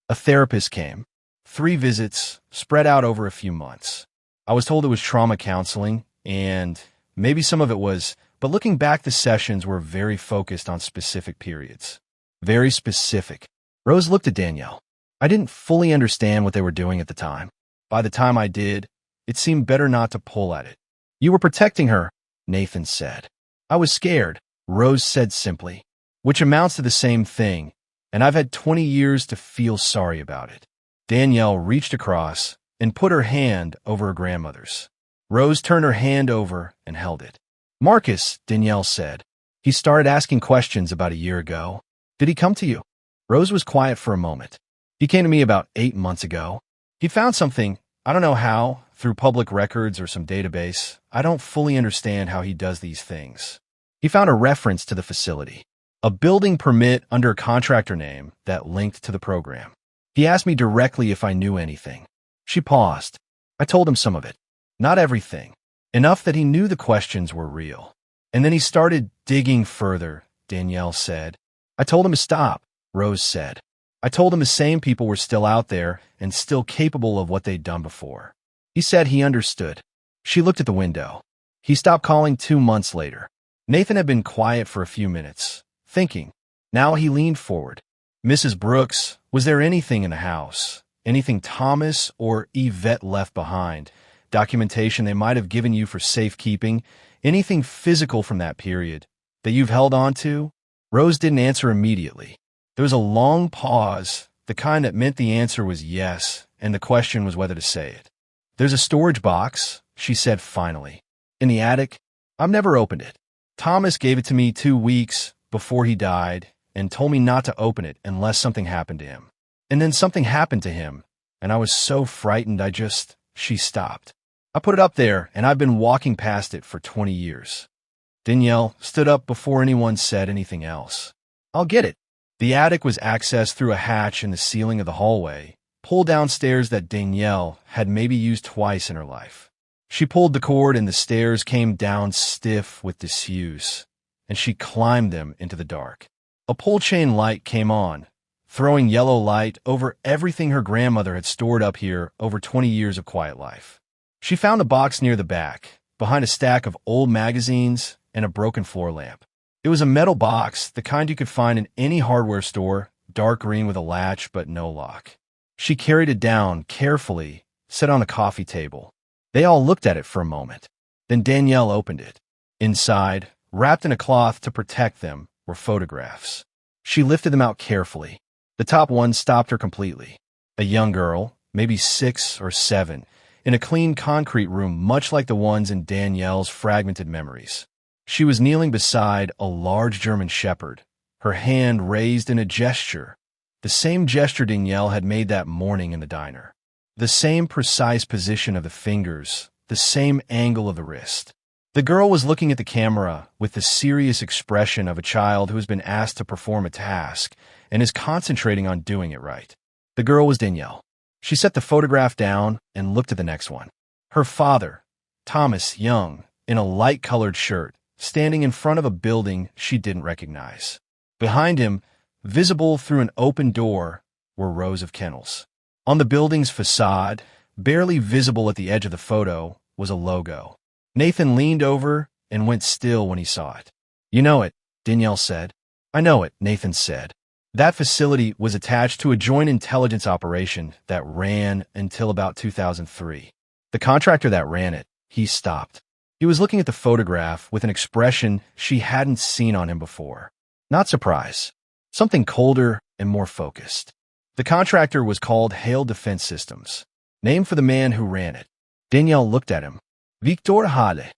A therapist came. 3 visits, spread out over a few months. I was told it was trauma counseling, and maybe some of it was, but looking back, the sessions were very focused on specific periods. Very specific. Rose looked at Danielle. I didn't fully understand what they were doing at the time. By the time I did, it seemed better not to pull at it. "You were protecting her," Nathan said. "I was scared," Rose said simply, which amounts to the same thing, and I've had 20 years to feel sorry about it. Danielle reached across and put her hand over her grandmother's. Rose turned her hand over and held it. "Marcus," Danielle said. "He started asking questions about a year ago. Did he come to you?" Rose was quiet for a moment. He came to me about 8 months ago. He found something, I don't know how, through public records or some database. I don't fully understand how he does these things. He found a reference to the facility, a building permit under a contractor name that linked to the program. He asked me directly if I knew anything. She paused. I told him some of it. Not everything. Enough that he knew the questions were real. And then he started digging further, Danielle said. I told him to stop, Rose said. I told him the same people were still out there and still capable of what they'd done before. He said he understood. She looked at the window. He stopped calling 2 months later. Nathan had been quiet for a few minutes, thinking. Now he leaned forward. Mrs. Brooks, was there anything in the house? Anything Thomas or Yvette left behind? Documentation they might have given you for safekeeping? Anything physical from that period that you've held on to? Rose didn't answer immediately. There was a long pause, the kind that meant the answer was yes, and the question was whether to say it. There's a storage box, she said finally. In the attic. I've never opened it. Thomas gave it to me 2 weeks before he died and told me not to open it unless something happened to him. And then something happened to him, and I was so frightened She stopped. I put it up there, and I've been walking past it for 20 years. Danielle stood up before anyone said anything else. I'll get it. The attic was accessed through a hatch in the ceiling of the hallway, pulled down stairs that Danielle had maybe used twice in her life. She pulled the cord and the stairs came down stiff with disuse, and she climbed them into the dark. A pull chain light came on, throwing yellow light over everything her grandmother had stored up here over 20 years of quiet life. She found a box near the back, behind a stack of old magazines and a broken floor lamp. It was a metal box, the kind you could find in any hardware store, dark green with a latch but no lock. She carried it down carefully, set on a coffee table. They all looked at it for a moment. Then Danielle opened it. Inside, wrapped in a cloth to protect them, were photographs. She lifted them out carefully. The top one stopped her completely. A young girl, maybe 6 or 7, in a clean concrete room much like the ones in Danielle's fragmented memories. She was kneeling beside a large German shepherd, her hand raised in a gesture, the same gesture Danielle had made that morning in the diner. The same precise position of the fingers, the same angle of the wrist. The girl was looking at the camera with the serious expression of a child who has been asked to perform a task and is concentrating on doing it right. The girl was Danielle. She set the photograph down and looked at the next one. Her father, Thomas Young, in a light-colored shirt, standing in front of a building she didn't recognize. Behind him, visible through an open door, were rows of kennels. On the building's facade, barely visible at the edge of the photo, was a logo. Nathan leaned over and went still when he saw it. You know it, Danielle said. I know it, Nathan said. That facility was attached to a joint intelligence operation that ran until about 2003. The contractor that ran it, he stopped. He was looking at the photograph with an expression she hadn't seen on him before. Not surprise. Something colder and more focused. The contractor was called Hale Defense Systems, named for the man who ran it. Danielle looked at him. Victor Hale.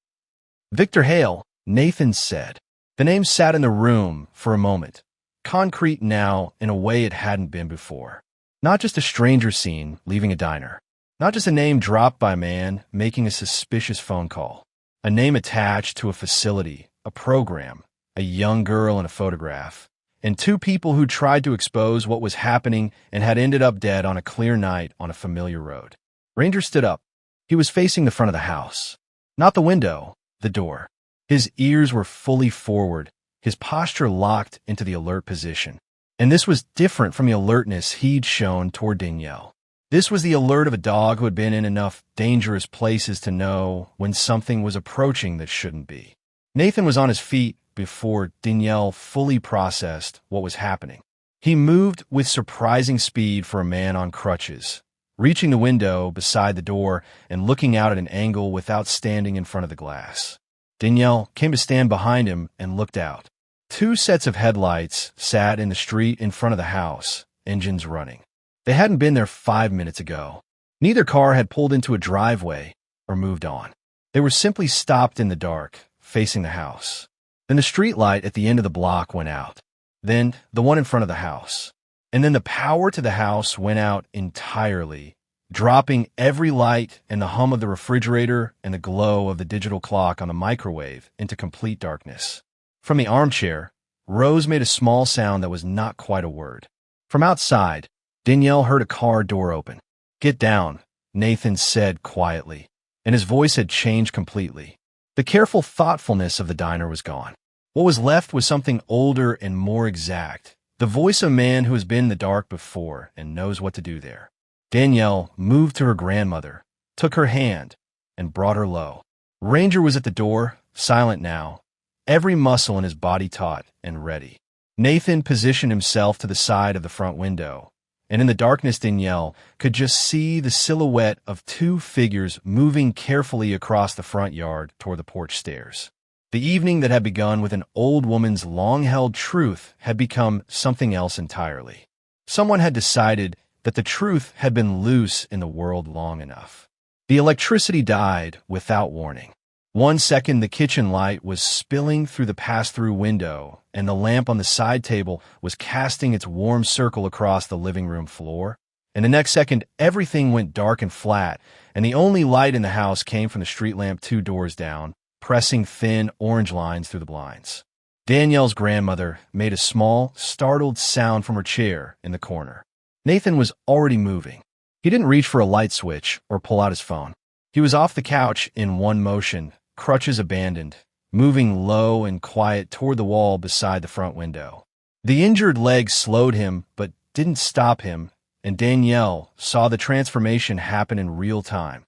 Victor Hale, Nathan said. The name sat in the room for a moment, concrete now in a way it hadn't been before. Not just a stranger seen leaving a diner. Not just a name dropped by a man making a suspicious phone call. A name attached to a facility, a program, a young girl in a photograph, and 2 people who tried to expose what was happening and had ended up dead on a clear night on a familiar road. Ranger stood up. He was facing the front of the house. Not the window, the door. His ears were fully forward, his posture locked into the alert position. And this was different from the alertness he'd shown toward Danielle. This was the alert of a dog who had been in enough dangerous places to know when something was approaching that shouldn't be. Nathan was on his feet before Danielle fully processed what was happening. He moved with surprising speed for a man on crutches, reaching the window beside the door and looking out at an angle without standing in front of the glass. Danielle came to stand behind him and looked out. 2 sets of headlights sat in the street in front of the house, engines running. They hadn't been there 5 minutes ago. Neither car had pulled into a driveway or moved on. They were simply stopped in the dark, facing the house. Then the street light at the end of the block went out. Then the one in front of the house. And then the power to the house went out entirely, dropping every light and the hum of the refrigerator and the glow of the digital clock on the microwave into complete darkness. From the armchair, Rose made a small sound that was not quite a word. From outside, Danielle heard a car door open. "Get down," Nathan said quietly, and his voice had changed completely. The careful thoughtfulness of the diner was gone. What was left was something older and more exact, the voice of a man who has been in the dark before and knows what to do there. Danielle moved to her grandmother, took her hand, and brought her low. Ranger was at the door, silent now, every muscle in his body taut and ready. Nathan positioned himself to the side of the front window, and in the darkness Danielle could just see the silhouette of two figures moving carefully across the front yard toward the porch stairs. The evening that had begun with an old woman's long-held truth had become something else entirely. Someone had decided that the truth had been loose in the world long enough. The electricity died without warning. 1 second the kitchen light was spilling through the pass-through window, and the lamp on the side table was casting its warm circle across the living room floor. And the next second everything went dark and flat, and the only light in the house came from the street lamp 2 doors down, pressing thin orange lines through the blinds. Danielle's grandmother made a small, startled sound from her chair in the corner. Nathan was already moving. He didn't reach for a light switch or pull out his phone. He was off the couch in one motion, crutches abandoned, moving low and quiet toward the wall beside the front window. The injured leg slowed him but didn't stop him, and Danielle saw the transformation happen in real time.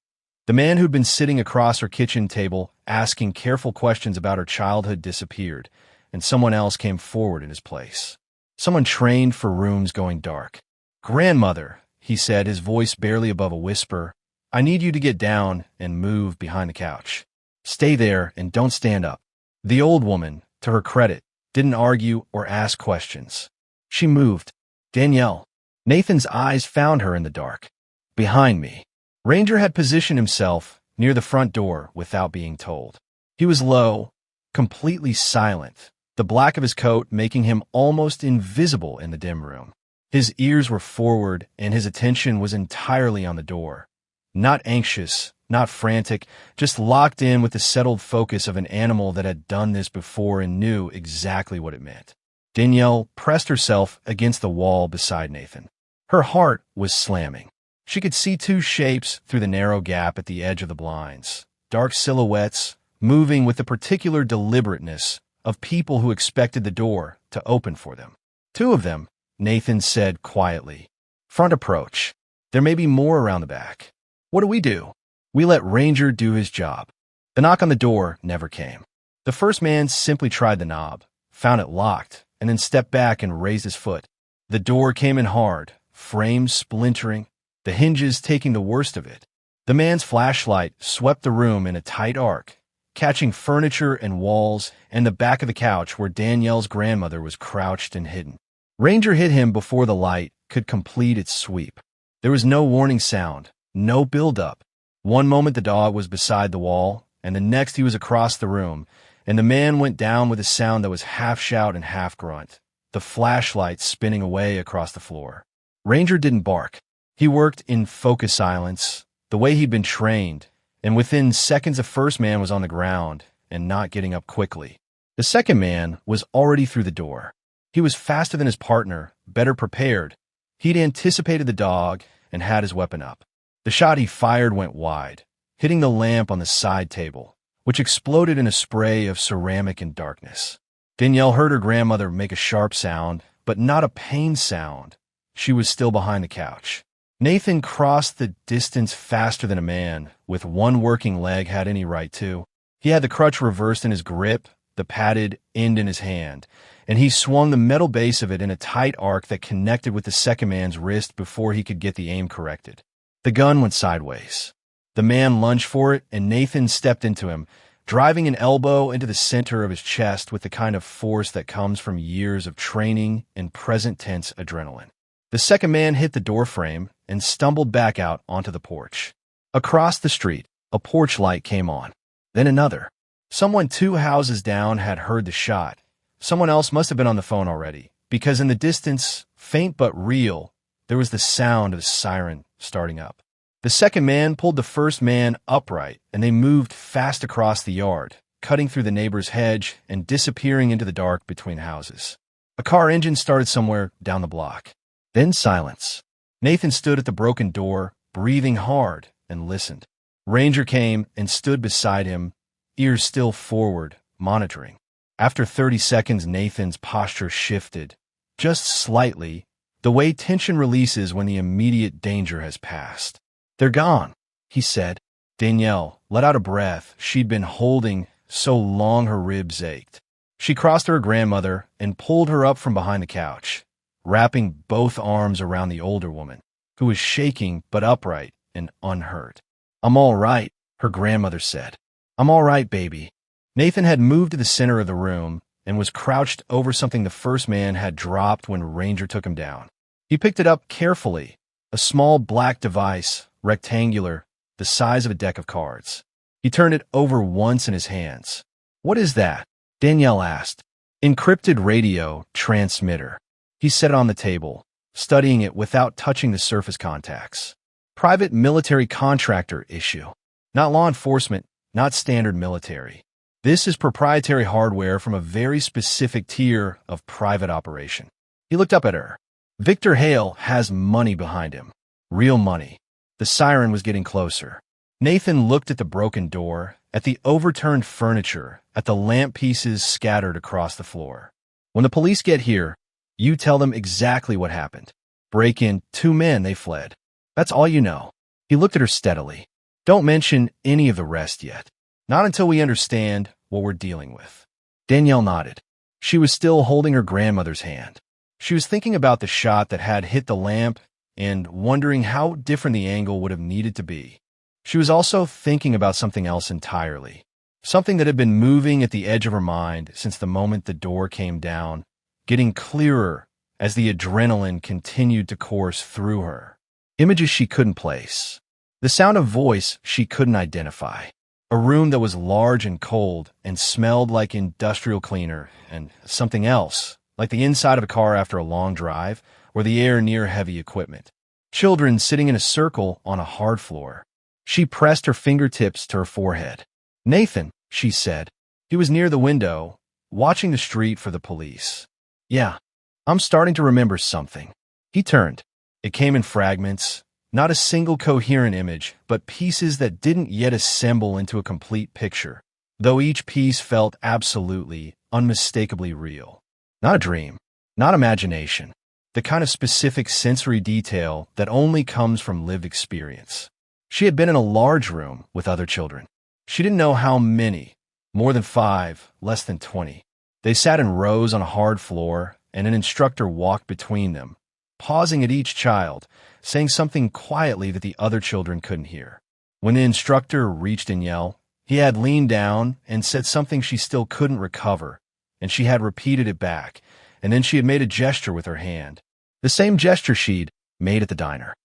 The man who'd been sitting across her kitchen table asking careful questions about her childhood disappeared, and someone else came forward in his place. Someone trained for rooms going dark. "Grandmother," he said, his voice barely above a whisper, "I need you to get down and move behind the couch. Stay there and don't stand up." The old woman, to her credit, didn't argue or ask questions. She moved. "Danielle." Nathan's eyes found her in the dark. "Behind me." Ranger had positioned himself near the front door without being told. He was low, completely silent, the black of his coat making him almost invisible in the dim room. His ears were forward and his attention was entirely on the door. Not anxious, not frantic, just locked in with the settled focus of an animal that had done this before and knew exactly what it meant. Danielle pressed herself against the wall beside Nathan. Her heart was slamming. She could see two shapes through the narrow gap at the edge of the blinds, dark silhouettes moving with the particular deliberateness of people who expected the door to open for them. "Two of them," Nathan said quietly. "Front approach. There may be more around the back." "What do we do?" "We let Ranger do his job." The knock on the door never came. The first man simply tried the knob, found it locked, and then stepped back and raised his foot. The door came in hard, frames splintering, the hinges taking the worst of it. The man's flashlight swept the room in a tight arc, catching furniture and walls and the back of the couch where Danielle's grandmother was crouched and hidden. Ranger hit him before the light could complete its sweep. There was no warning sound, no build-up. One moment the dog was beside the wall, and the next he was across the room, and the man went down with a sound that was half shout and half grunt, the flashlight spinning away across the floor. Ranger didn't bark. He worked in focus silence, the way he'd been trained, and within seconds the first man was on the ground and not getting up quickly. The second man was already through the door. He was faster than his partner, better prepared. He'd anticipated the dog and had his weapon up. The shot he fired went wide, hitting the lamp on the side table, which exploded in a spray of ceramic and darkness. Danielle heard her grandmother make a sharp sound, but not a pained sound. She was still behind the couch. Nathan crossed the distance faster than a man, with one working leg, had any right to. He had the crutch reversed in his grip, the padded end in his hand, and he swung the metal base of it in a tight arc that connected with the second man's wrist before he could get the aim corrected. The gun went sideways. The man lunged for it, and Nathan stepped into him, driving an elbow into the center of his chest with the kind of force that comes from years of training and present-tense adrenaline. The second man hit the doorframe and stumbled back out onto the porch. Across the street, a porch light came on. Then another. Someone 2 houses down had heard the shot. Someone else must have been on the phone already, because in the distance, faint but real, there was the sound of a siren starting up. The second man pulled the first man upright, and they moved fast across the yard, cutting through the neighbor's hedge and disappearing into the dark between houses. A car engine started somewhere down the block. Then silence. Nathan stood at the broken door, breathing hard, and listened. Ranger came and stood beside him, ears still forward, monitoring. After 30 seconds, Nathan's posture shifted, just slightly, the way tension releases when the immediate danger has passed. "They're gone," he said. Danielle let out a breath she'd been holding so long her ribs ached. She crossed to her grandmother and pulled her up from behind the couch, wrapping both arms around the older woman, who was shaking but upright and unhurt. "I'm all right," her grandmother said. "I'm all right, baby." Nathan had moved to the center of the room and was crouched over something the first man had dropped when Ranger took him down. He picked it up carefully, a small black device, rectangular, the size of a deck of cards. He turned it over once in his hands. "What is that?" Danielle asked. "Encrypted radio transmitter." He set it on the table, studying it without touching the surface contacts. "Private military contractor issue. Not law enforcement, not standard military. This is proprietary hardware from a very specific tier of private operation." He looked up at her. "Victor Hale has money behind him. Real money." The siren was getting closer. Nathan looked at the broken door, at the overturned furniture, at the lamp pieces scattered across the floor. "When the police get here, you tell them exactly what happened. Break in, 2 men, they fled. That's all you know." He looked at her steadily. "Don't mention any of the rest yet. Not until we understand what we're dealing with." Danielle nodded. She was still holding her grandmother's hand. She was thinking about the shot that had hit the lamp and wondering how different the angle would have needed to be. She was also thinking about something else entirely, something that had been moving at the edge of her mind since the moment the door came down, getting clearer as the adrenaline continued to course through her. Images she couldn't place. The sound of voice she couldn't identify. A room that was large and cold and smelled like industrial cleaner, and something else, like the inside of a car after a long drive, or the air near heavy equipment. Children sitting in a circle on a hard floor. She pressed her fingertips to her forehead. "Nathan," she said. He was near the window, watching the street for the police. "Yeah, I'm starting to remember something." He turned. It came in fragments, not a single coherent image, but pieces that didn't yet assemble into a complete picture, though each piece felt absolutely, unmistakably real. Not a dream, not imagination, the kind of specific sensory detail that only comes from lived experience. She had been in a large room with other children. She didn't know how many, more than 5, less than 20. They sat in rows on a hard floor, and an instructor walked between them, pausing at each child, saying something quietly that the other children couldn't hear. When the instructor reached Danielle, he had leaned down and said something she still couldn't recover, and she had repeated it back, and then she had made a gesture with her hand, the same gesture she'd made at the diner.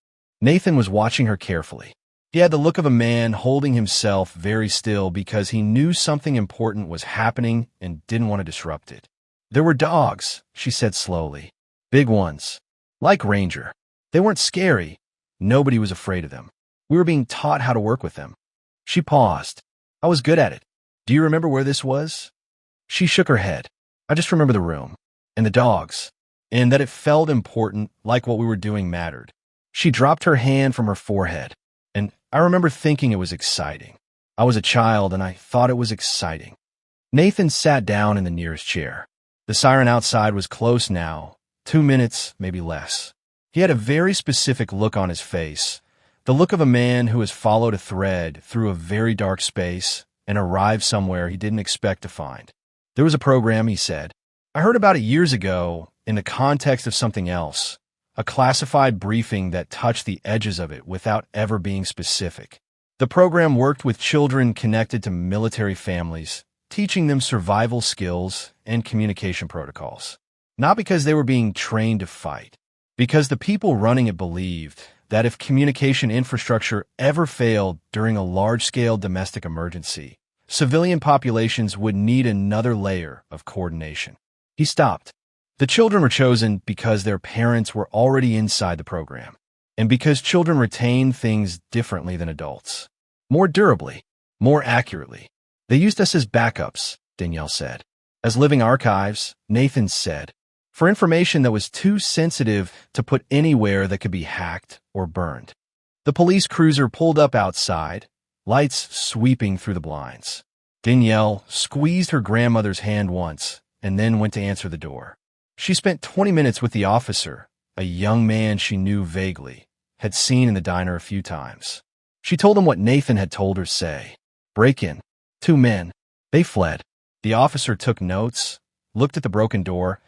Nathan was watching her carefully. He had the look of a man holding himself very still because he knew something important was happening and didn't want to disrupt it. "There were dogs," she said slowly. "Big ones. Like Ranger. They weren't scary. Nobody was afraid of them. We were being taught how to work with them." She paused. "I was good at it. Do you remember where this was?" She shook her head. "I just remember the room. And the dogs. And that it felt important, like what we were doing mattered." She dropped her hand from her forehead. "And I remember thinking it was exciting. I was a child and I thought it was exciting." Nathan sat down in the nearest chair. The siren outside was close now, 2 minutes, maybe less. He had a very specific look on his face, the look of a man who has followed a thread through a very dark space and arrived somewhere he didn't expect to find. "There was a program," he said. "I heard about it years ago in the context of something else. A classified briefing that touched the edges of it without ever being specific. The program worked with children connected to military families, teaching them survival skills and communication protocols. Not because they were being trained to fight, because the people running it believed that if communication infrastructure ever failed during a large-scale domestic emergency, civilian populations would need another layer of coordination." He stopped. The children were chosen because their parents were already inside the program, and because children retain things differently than adults. More durably, more accurately. They used us as backups, Danielle said. As living archives, Nathan said, for information that was too sensitive to put anywhere that could be hacked or burned. The police cruiser pulled up outside, lights sweeping through the blinds. Danielle squeezed her grandmother's hand once and then went to answer the door. She spent 20 minutes with the officer, a young man she knew vaguely, had seen in the diner a few times. She told him what Nathan had told her say. Break-in. 2 men. They fled. The officer took notes, looked at the broken door,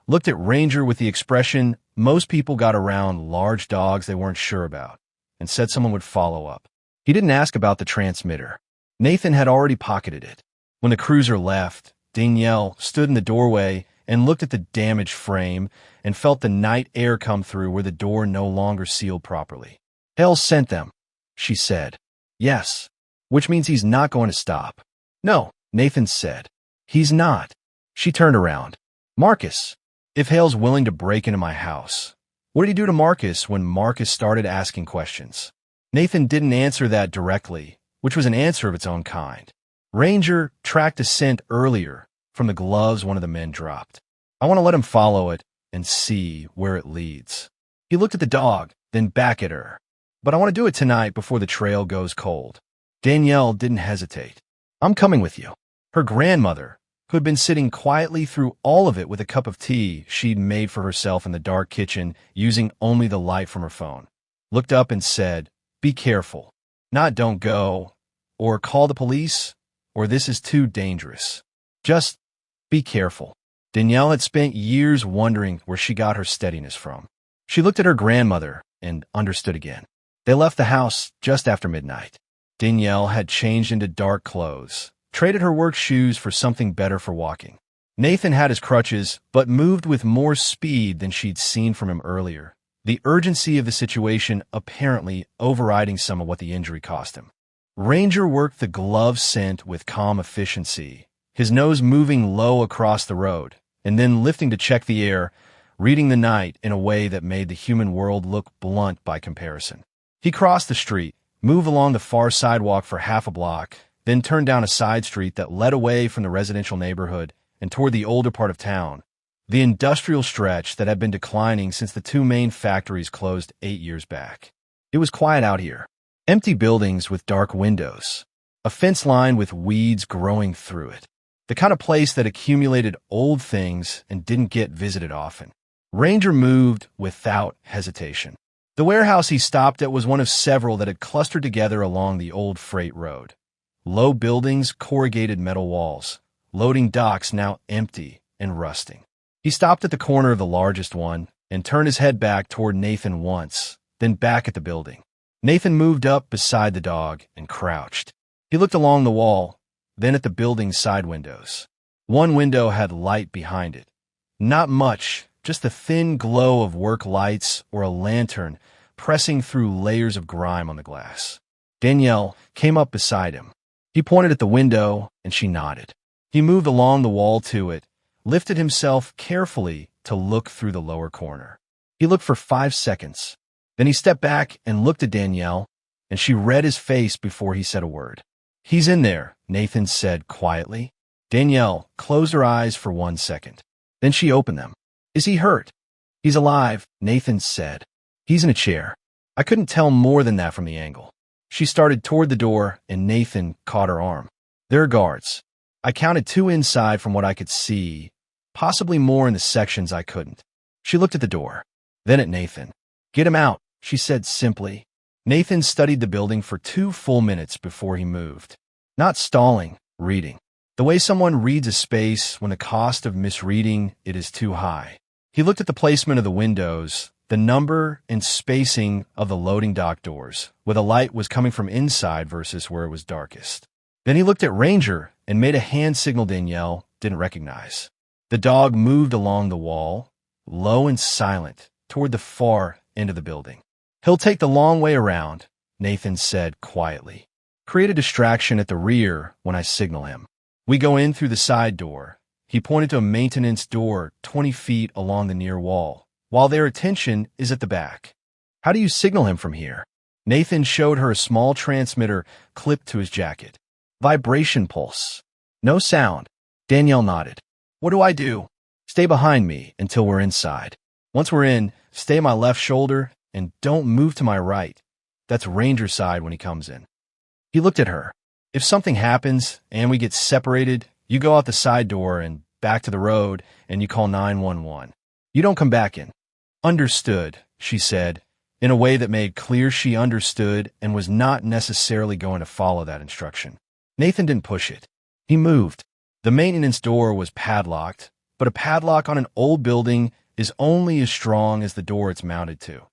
looked at Ranger with the expression most people got around large dogs they weren't sure about, and said someone would follow up. He didn't ask about the transmitter. Nathan had already pocketed it. When the cruiser left, Danielle stood in the doorway and looked at the damaged frame and felt the night air come through where the door no longer sealed properly. Hell sent them, she said. Yes, which means he's not going to stop. No, Nathan said. He's not. She turned around. Marcus, if Hale's willing to break into my house, what did he do to Marcus when Marcus started asking questions? Nathan didn't answer that directly, which was an answer of its own kind. Ranger tracked a scent earlier from the gloves one of the men dropped. I want to let him follow it and see where it leads. He looked at the dog, then back at her. But I want to do it tonight before the trail goes cold. Danielle didn't hesitate. I'm coming with you. Her grandmother, who had been sitting quietly through all of it with a cup of tea she'd made for herself in the dark kitchen using only the light from her phone, looked up and said, be careful. Not don't go, or call the police, or this is too dangerous. Just be careful. Danielle had spent years wondering where she got her steadiness from. She looked at her grandmother and understood again. They left the house just after midnight. Danielle had changed into dark clothes, traded her work shoes for something better for walking. Nathan had his crutches, but moved with more speed than she'd seen from him earlier, the urgency of the situation apparently overriding some of what the injury cost him. Ranger worked the glove scent with calm efficiency, his nose moving low across the road, and then lifting to check the air, reading the night in a way that made the human world look blunt by comparison. He crossed the street, moved along the far sidewalk for half a block, then turned down a side street that led away from the residential neighborhood and toward the older part of town, the industrial stretch that had been declining since the 2 main factories closed 8 years back. It was quiet out here. Empty buildings with dark windows, a fence line with weeds growing through it. The kind of place that accumulated old things and didn't get visited often. Ranger moved without hesitation. The warehouse he stopped at was one of several that had clustered together along the old freight road. Low buildings, corrugated metal walls, loading docks now empty and rusting. He stopped at the corner of the largest one and turned his head back toward Nathan once, then back at the building. Nathan moved up beside the dog and crouched. He looked along the wall, then at the building's side windows. One window had light behind it. Not much, just the thin glow of work lights or a lantern pressing through layers of grime on the glass. Danielle came up beside him. He pointed at the window, and she nodded. He moved along the wall to it, lifted himself carefully to look through the lower corner. He looked for 5 seconds. Then he stepped back and looked at Danielle, and she read his face before he said a word. He's in there, Nathan said quietly. Danielle closed her eyes for 1 second. Then she opened them. Is he hurt? He's alive, Nathan said. He's in a chair. I couldn't tell more than that from the angle. She started toward the door, and Nathan caught her arm. There are guards. I counted 2 inside from what I could see, possibly more in the sections I couldn't. She looked at the door, then at Nathan. Get him out, she said simply. Nathan studied the building for 2 full minutes before he moved. Not stalling, reading. The way someone reads a space when the cost of misreading it is too high. He looked at the placement of the windows, the number and spacing of the loading dock doors, where the light was coming from inside versus where it was darkest. Then he looked at Ranger and made a hand signal Danielle didn't recognize. The dog moved along the wall, low and silent, toward the far end of the building. He'll take the long way around, Nathan said quietly. Create a distraction at the rear when I signal him. We go in through the side door. He pointed to a maintenance door 20 feet along the near wall, while their attention is at the back. How do you signal him from here? Nathan showed her a small transmitter clipped to his jacket. Vibration pulse. No sound. Danielle nodded. What do I do? Stay behind me until we're inside. Once we're in, stay my left shoulder and don't move to my right. That's Ranger's side when he comes in. He looked at her. If something happens and we get separated, you go out the side door and back to the road and you call 911. You don't come back in. Understood, she said, in a way that made clear she understood and was not necessarily going to follow that instruction. Nathan didn't push it. He moved. The maintenance door was padlocked, but a padlock on an old building is only as strong as the door it's mounted to.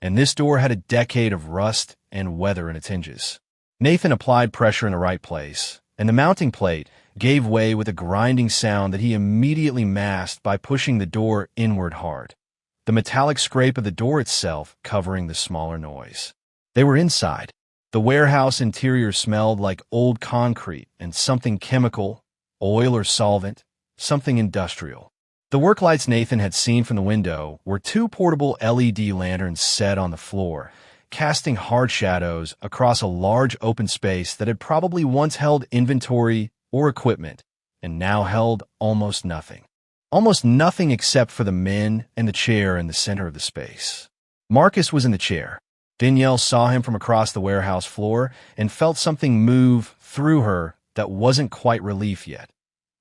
And this door had a decade of rust and weather in its hinges. Nathan applied pressure in the right place, and the mounting plate gave way with a grinding sound that he immediately masked by pushing the door inward hard, the metallic scrape of the door itself covering the smaller noise. They were inside. The warehouse interior smelled like old concrete and something chemical, oil or solvent, something industrial. The work lights Nathan had seen from the window were two portable LED lanterns set on the floor, casting hard shadows across a large open space that had probably once held inventory or equipment, and now held almost nothing. Almost nothing except for the men and the chair in the center of the space. Marcus was in the chair. Danielle saw him from across the warehouse floor and felt something move through her that wasn't quite relief yet.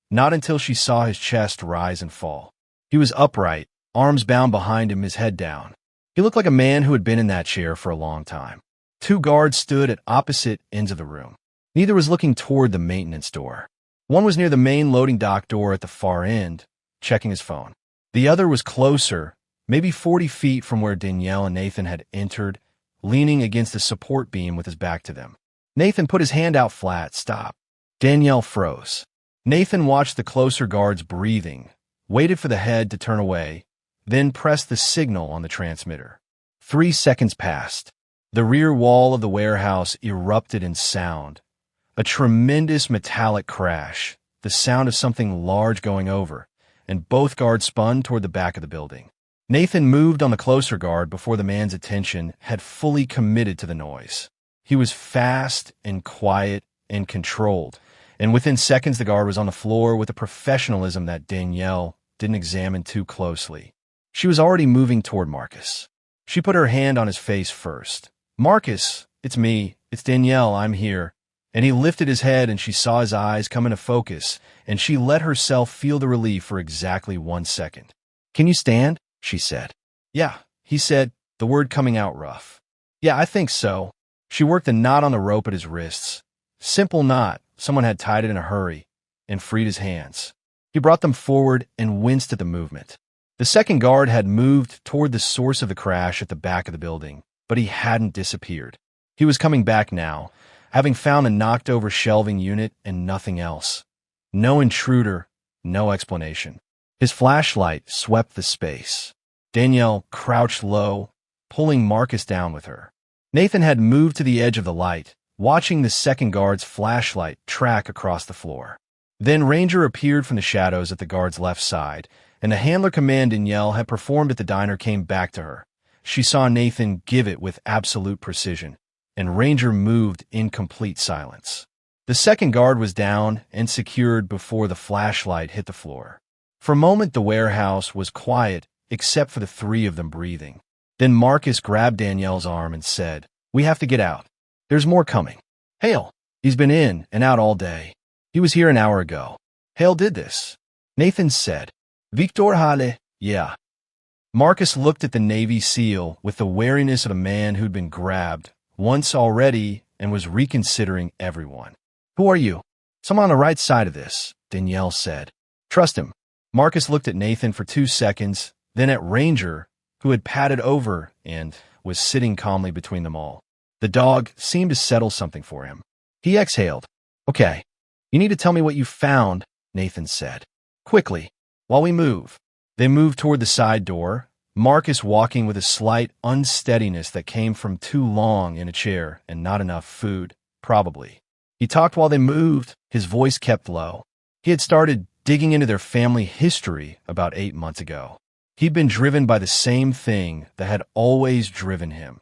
Not until she saw his chest rise and fall. He was upright, arms bound behind him, his head down. He looked like a man who had been in that chair for a long time. Two guards stood at opposite ends of the room. Neither was looking toward the maintenance door. One was near the main loading dock door at the far end, checking his phone. The other was closer, maybe 40 feet from where Danielle and Nathan had entered, leaning against a support beam with his back to them. Nathan put his hand out flat. Stop. Danielle froze. Nathan watched the closer guards breathing, waited for the head to turn away, then pressed the signal on the transmitter. 3 seconds passed. The rear wall of the warehouse erupted in sound. A tremendous metallic crash, the sound of something large going over, and both guards spun toward the back of the building. Nathan moved on the closer guard before the man's attention had fully committed to the noise. He was fast and quiet and controlled, and within seconds the guard was on the floor with a professionalism that Danielle didn't examine too closely. She was already moving toward Marcus. She put her hand on his face first. Marcus, it's me. It's Danielle. I'm here. And he lifted his head and she saw his eyes come into focus, and she let herself feel the relief for exactly 1 second. Can you stand? She said. Yeah, he said, the word coming out rough. Yeah, I think so. She worked a knot on the rope at his wrists. Simple knot. Someone had tied it in a hurry, and freed his hands. He brought them forward and winced at the movement. The second guard had moved toward the source of the crash at the back of the building, but he hadn't disappeared. He was coming back now, having found a knocked-over shelving unit and nothing else. No intruder, no explanation. His flashlight swept the space. Danielle crouched low, pulling Marcus down with her. Nathan had moved to the edge of the light, watching the second guard's flashlight track across the floor. Then Ranger appeared from the shadows at the guard's left side, and the handler command Danielle had performed at the diner came back to her. She saw Nathan give it with absolute precision, and Ranger moved in complete silence. The second guard was down and secured before the flashlight hit the floor. For a moment, the warehouse was quiet, except for the three of them breathing. Then Marcus grabbed Danielle's arm and said, "We have to get out. There's more coming. Hale, he's been in and out all day. He was here an hour ago. Hale did this." Nathan said, "Victor Hale, yeah." Marcus looked at the Navy SEAL with the wariness of a man who'd been grabbed once already and was reconsidering everyone. "Who are you?" "Someone on the right side of this," Danielle said. "Trust him." Marcus looked at Nathan for 2 seconds, then at Ranger, who had padded over and was sitting calmly between them all. The dog seemed to settle something for him. He exhaled. "Okay, you need to tell me what you found," Nathan said. "Quickly, while we move." They moved toward the side door, Marcus walking with a slight unsteadiness that came from too long in a chair and not enough food, probably. He talked while they moved, his voice kept low. He had started digging into their family history about 8 months ago. He'd been driven by the same thing that had always driven him: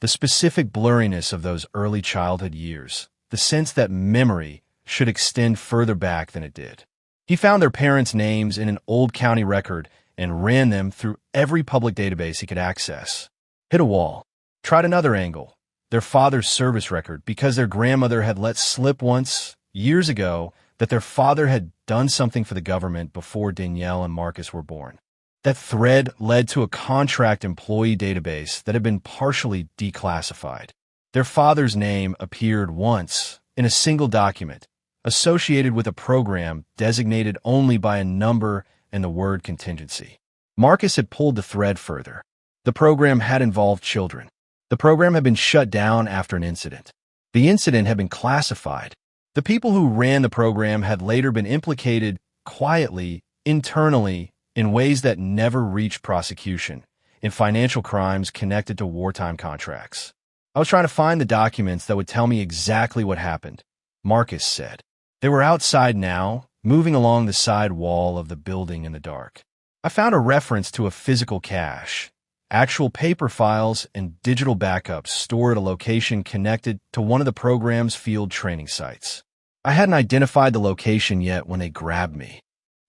the specific blurriness of those early childhood years, the sense that memory should extend further back than it did. He found their parents' names in an old county record and ran them through every public database he could access. Hit a wall. Tried another angle: their father's service record, because their grandmother had let slip once, years ago, that their father had done something for the government before Danielle and Marcus were born. That thread led to a contract employee database that had been partially declassified. Their father's name appeared once in a single document, associated with a program designated only by a number and the word contingency. Marcus had pulled the thread further. The program had involved children. The program had been shut down after an incident. The incident had been classified. The people who ran the program had later been implicated quietly, internally, in ways that never reached prosecution, in financial crimes connected to wartime contracts. I was trying to find the documents that would tell me exactly what happened, Marcus said. They were outside now, moving along the side wall of the building in the dark. I found a reference to a physical cache, actual paper files and digital backups stored at a location connected to one of the program's field training sites. I hadn't identified the location yet when they grabbed me.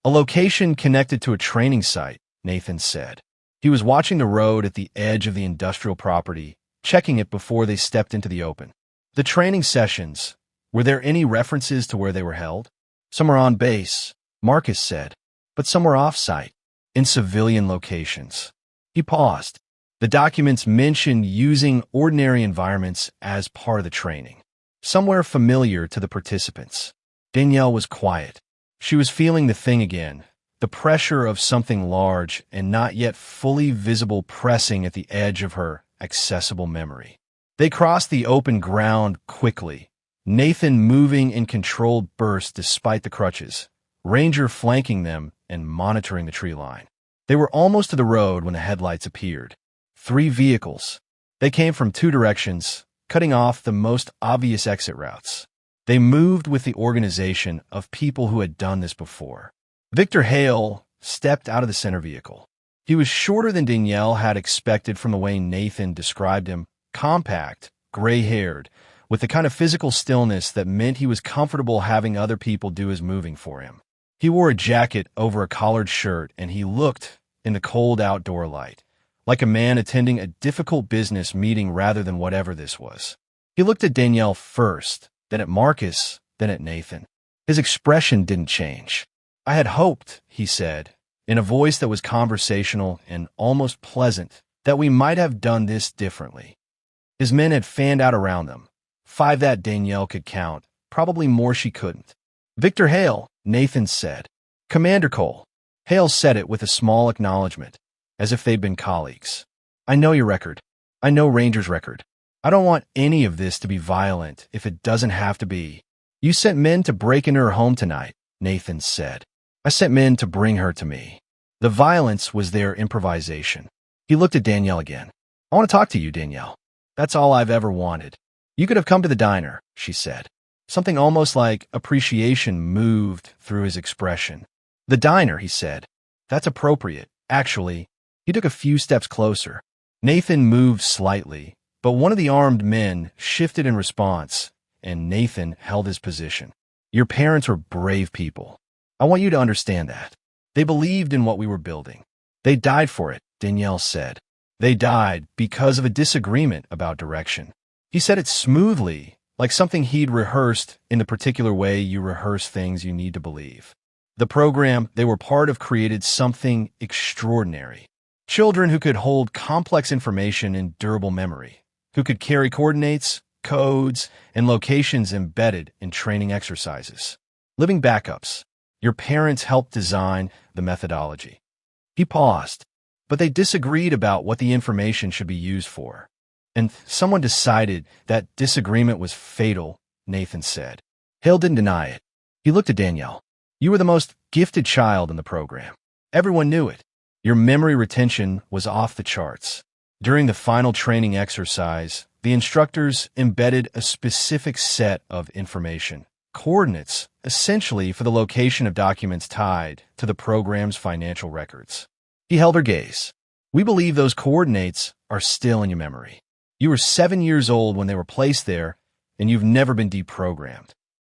A location connected to a training site, Nathan said. He was watching the road at the edge of the industrial property, checking it before they stepped into the open. The training sessions, were there any references to where they were held? Some were on base, Marcus said, but some were off-site, in civilian locations. He paused. The documents mentioned using ordinary environments as part of the training, somewhere familiar to the participants. Danielle was quiet. She was feeling the thing again, the pressure of something large and not yet fully visible pressing at the edge of her accessible memory. They crossed the open ground quickly, Nathan moving in controlled bursts despite the crutches, Ranger flanking them and monitoring the tree line. They were almost to the road when the headlights appeared. 3 vehicles. They came from 2 directions, cutting off the most obvious exit routes. They moved with the organization of people who had done this before. Victor Hale stepped out of the center vehicle. He was shorter than Danielle had expected from the way Nathan described him, compact, gray-haired, with the kind of physical stillness that meant he was comfortable having other people do his moving for him. He wore a jacket over a collared shirt, and he looked, in the cold outdoor light, like a man attending a difficult business meeting rather than whatever this was. He looked at Danielle first, then at Marcus, then at Nathan. His expression didn't change. "I had hoped," he said, in a voice that was conversational and almost pleasant, "that we might have done this differently." His men had fanned out around them. 5 that Danielle could count, probably more she couldn't. "Victor Hale," Nathan said. "Commander Cole." Hale said it with a small acknowledgement, as if they'd been colleagues. "I know your record. I know Ranger's record. I don't want any of this to be violent if it doesn't have to be." "You sent men to break into her home tonight," Nathan said. "I sent men to bring her to me." The violence was their improvisation. He looked at Danielle again. "I want to talk to you, Danielle. That's all I've ever wanted. You could have come to the diner," she said. Something almost like appreciation moved through his expression. "The diner," he said. "That's appropriate, actually." He took a few steps closer. Nathan moved slightly, but one of the armed men shifted in response, and Nathan held his position. "Your parents were brave people. I want you to understand that. They believed in what we were building. They died for it," Danielle said. "They died because of a disagreement about direction." He said it smoothly, like something he'd rehearsed in the particular way you rehearse things you need to believe. The program they were part of created something extraordinary. Children who could hold complex information in durable memory, who could carry coordinates, codes, and locations embedded in training exercises. Living backups. Your parents helped design the methodology. He paused, but they disagreed about what the information should be used for. And someone decided that disagreement was fatal, Nathan said. Hale didn't deny it. He looked at Danielle. "You were the most gifted child in the program. Everyone knew it. Your memory retention was off the charts. During the final training exercise, the instructors embedded a specific set of information, coordinates essentially for the location of documents tied to the program's financial records. He held her gaze. We believe those coordinates are still in your memory. You were 7 years old when they were placed there, and you've never been deprogrammed.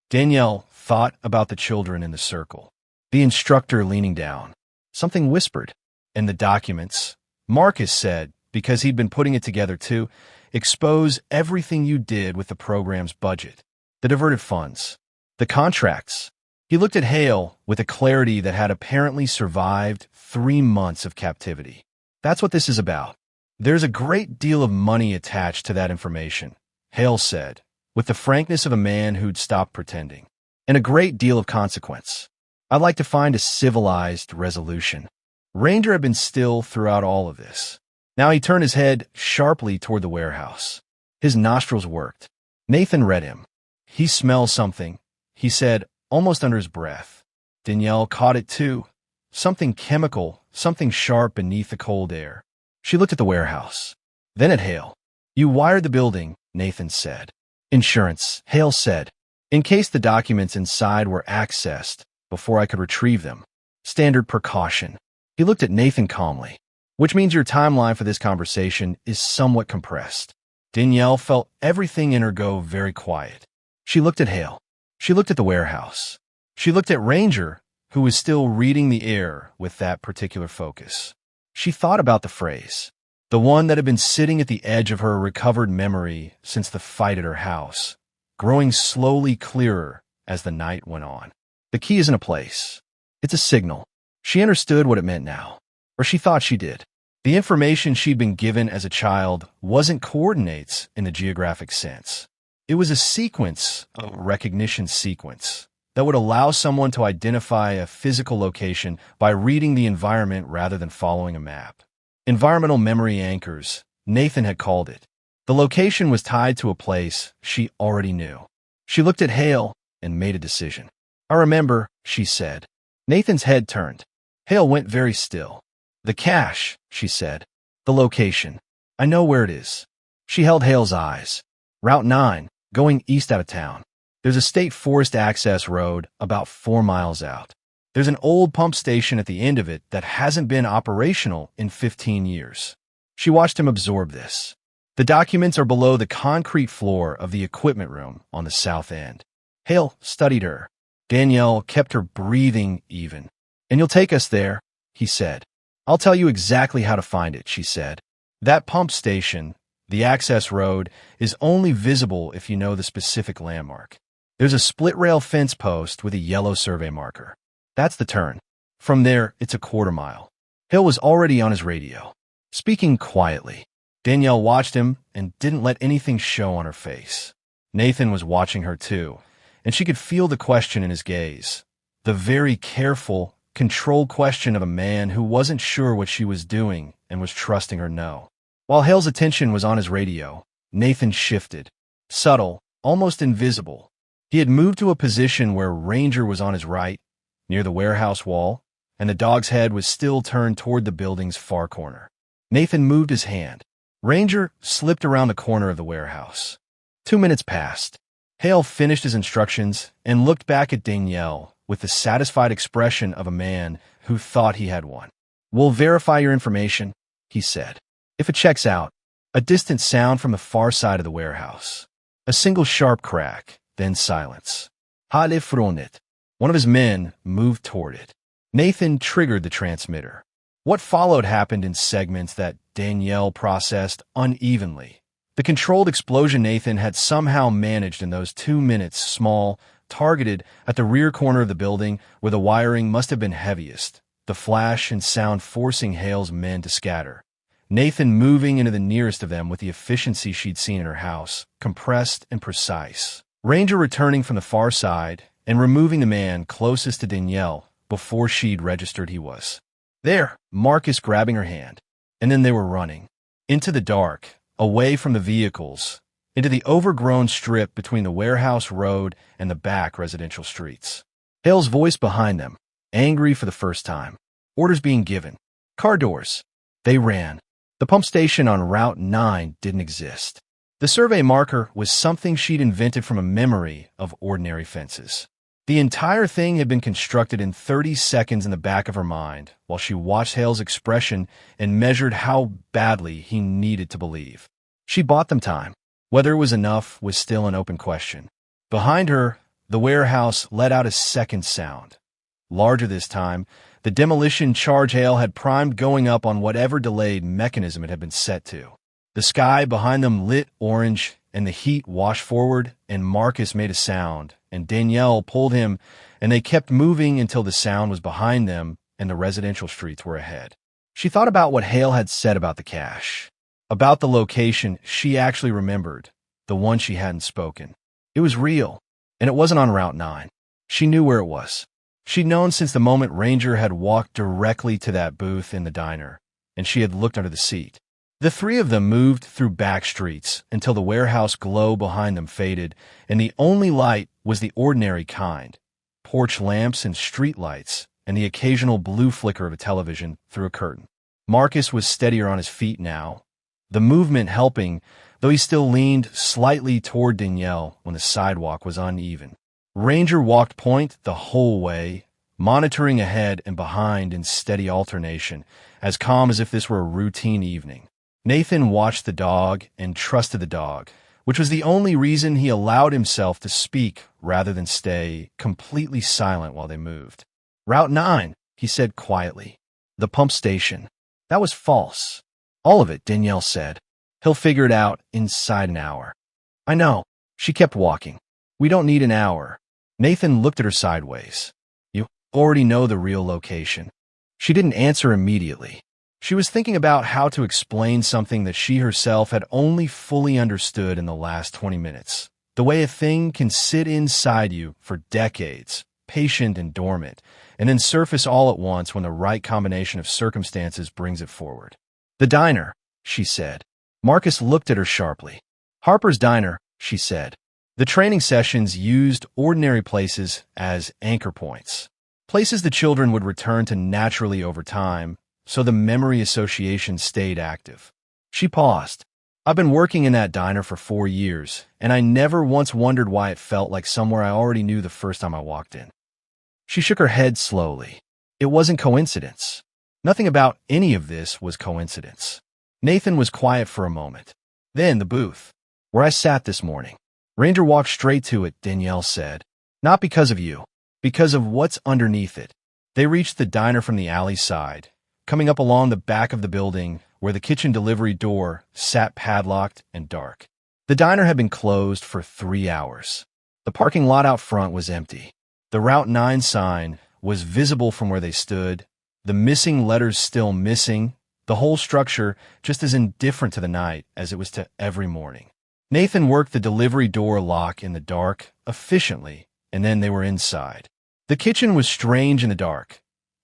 Danielle thought about the children in the circle, the instructor leaning down. Something whispered. And the documents, Marcus said, because he'd been putting it together too, expose everything you did with the program's budget, the diverted funds, the contracts. He looked at Hale with a clarity that had apparently survived 3 months of captivity. That's what this is about. There's a great deal of money attached to that information, Hale said, with the frankness of a man who'd stopped pretending, and a great deal of consequence. I'd like to find a civilized resolution. Ranger had been still throughout all of this. Now he turned his head sharply toward the warehouse. His nostrils worked. Nathan read him. He smells something, he said, almost under his breath. Danielle caught it too. Something chemical, something sharp beneath the cold air. She looked at the warehouse, then at Hale. You wired the building, Nathan said. Insurance, Hale said, in case the documents inside were accessed before I could retrieve them. Standard precaution. He looked at Nathan calmly, which means your timeline for this conversation is somewhat compressed. Danielle felt everything in her go very quiet. She looked at Hale. She looked at the warehouse. She looked at Ranger, who was still reading the air with that particular focus. She thought about the phrase, the one that had been sitting at the edge of her recovered memory since the fight at her house, growing slowly clearer as the night went on. The key isn't a place. It's a signal. She understood what it meant now, or she thought she did. The information she'd been given as a child wasn't coordinates in the geographic sense. It was a sequence, a recognition sequence, that would allow someone to identify a physical location by reading the environment rather than following a map. Environmental memory anchors, Nathan had called it. The location was tied to a place she already knew. She looked at Hale and made a decision. I remember, she said. Nathan's head turned. Hale went very still. The cache, she said. The location. I know where it is. She held Hale's eyes. Route 9, going east out of town. There's a state forest access road about 4 miles out. There's an old pump station at the end of it that hasn't been operational in 15 years. She watched him absorb this. The documents are below the concrete floor of the equipment room on the south end. Hale studied her. Danielle kept her breathing even. And you'll take us there, he said. I'll tell you exactly how to find it, she said. That pump station, the access road, is only visible if you know the specific landmark. There's a split-rail fence post with a yellow survey marker. That's the turn. From there, it's a 1/4 mile. Hill was already on his radio, speaking quietly. Danielle watched him and didn't let anything show on her face. Nathan was watching her too, and she could feel the question in his gaze. The very careful, controlled question of a man who wasn't sure what she was doing and was trusting her no. While Hale's attention was on his radio, Nathan shifted. Subtle, almost invisible. He had moved to a position where Ranger was on his right, near the warehouse wall, and the dog's head was still turned toward the building's far corner. Nathan moved his hand. Ranger slipped around the corner of the warehouse. 2 minutes passed. Hale finished his instructions and looked back at Danielle with the satisfied expression of a man who thought he had won. We'll verify your information, he said. If it checks out, a distant sound from the far side of the warehouse. A single sharp crack, then silence. Hale från it. One of his men moved toward it. Nathan triggered the transmitter. What followed happened in segments that Danielle processed unevenly. The controlled explosion Nathan had somehow managed in those 2 minutes, small, targeted at the rear corner of the building where the wiring must have been heaviest, the flash and sound forcing Hale's men to scatter. Nathan moving into the nearest of them with the efficiency she'd seen in her house, compressed and precise. Ranger returning from the far side and removing the man closest to Danielle before she'd registered he was. There, Marcus grabbing her hand. And then they were running. Into the dark, away from the vehicles, into the overgrown strip between the warehouse road and the back residential streets. Hale's voice behind them, angry for the first time. Orders being given. Car doors. They ran. The pump station on Route 9 didn't exist. The survey marker was something she'd invented from a memory of ordinary fences. The entire thing had been constructed in 30 seconds in the back of her mind while she watched Hale's expression and measured how badly he needed to believe. She bought them time. Whether it was enough was still an open question. Behind her, the warehouse let out a second sound. Larger this time, the demolition charge Hale had primed going up on whatever delayed mechanism it had been set to. The sky behind them lit orange, and the heat washed forward, and Marcus made a sound, and Danielle pulled him, and they kept moving until the sound was behind them and the residential streets were ahead. She thought about what Hale had said about the cache, about the location she actually remembered, the one she hadn't spoken. It was real, and it wasn't on Route 9. She knew where it was. She'd known since the moment Ranger had walked directly to that booth in the diner, and she had looked under the seat. The three of them moved through back streets until the warehouse glow behind them faded, and the only light was the ordinary kind, porch lamps and street lights, and the occasional blue flicker of a television through a curtain. Marcus was steadier on his feet now, the movement helping, though he still leaned slightly toward Danielle when the sidewalk was uneven. Ranger walked point the whole way, monitoring ahead and behind in steady alternation, as calm as if this were a routine evening. Nathan watched the dog and trusted the dog, which was the only reason he allowed himself to speak rather than stay completely silent while they moved. Route 9, he said quietly. The pump station. That was false. All of it, Danielle said. He'll figure it out inside an hour. I know. She kept walking. We don't need an hour. Nathan looked at her sideways. You already know the real location. She didn't answer immediately. She was thinking about how to explain something that she herself had only fully understood in the last 20 minutes. The way a thing can sit inside you for decades, patient and dormant, and then surface all at once when the right combination of circumstances brings it forward. The diner, she said. Marcus looked at her sharply. Harper's diner, she said. The training sessions used ordinary places as anchor points, places the children would return to naturally over time, so the memory association stayed active. She paused. I've been working in that diner for 4 years, and I never once wondered why it felt like somewhere I already knew the first time I walked in. She shook her head slowly. It wasn't coincidence. Nothing about any of this was coincidence. Nathan was quiet for a moment. Then the booth, where I sat this morning. Ranger walked straight to it, Danielle said. Not because of you, because of what's underneath it. They reached the diner from the alley side, coming up along the back of the building where the kitchen delivery door sat padlocked and dark. The diner had been closed for 3 hours. The parking lot out front was empty. The Route 9 sign was visible from where they stood, the missing letters still missing, the whole structure just as indifferent to the night as it was to every morning. Nathan worked the delivery door lock in the dark efficiently, and then they were inside. The kitchen was strange in the dark.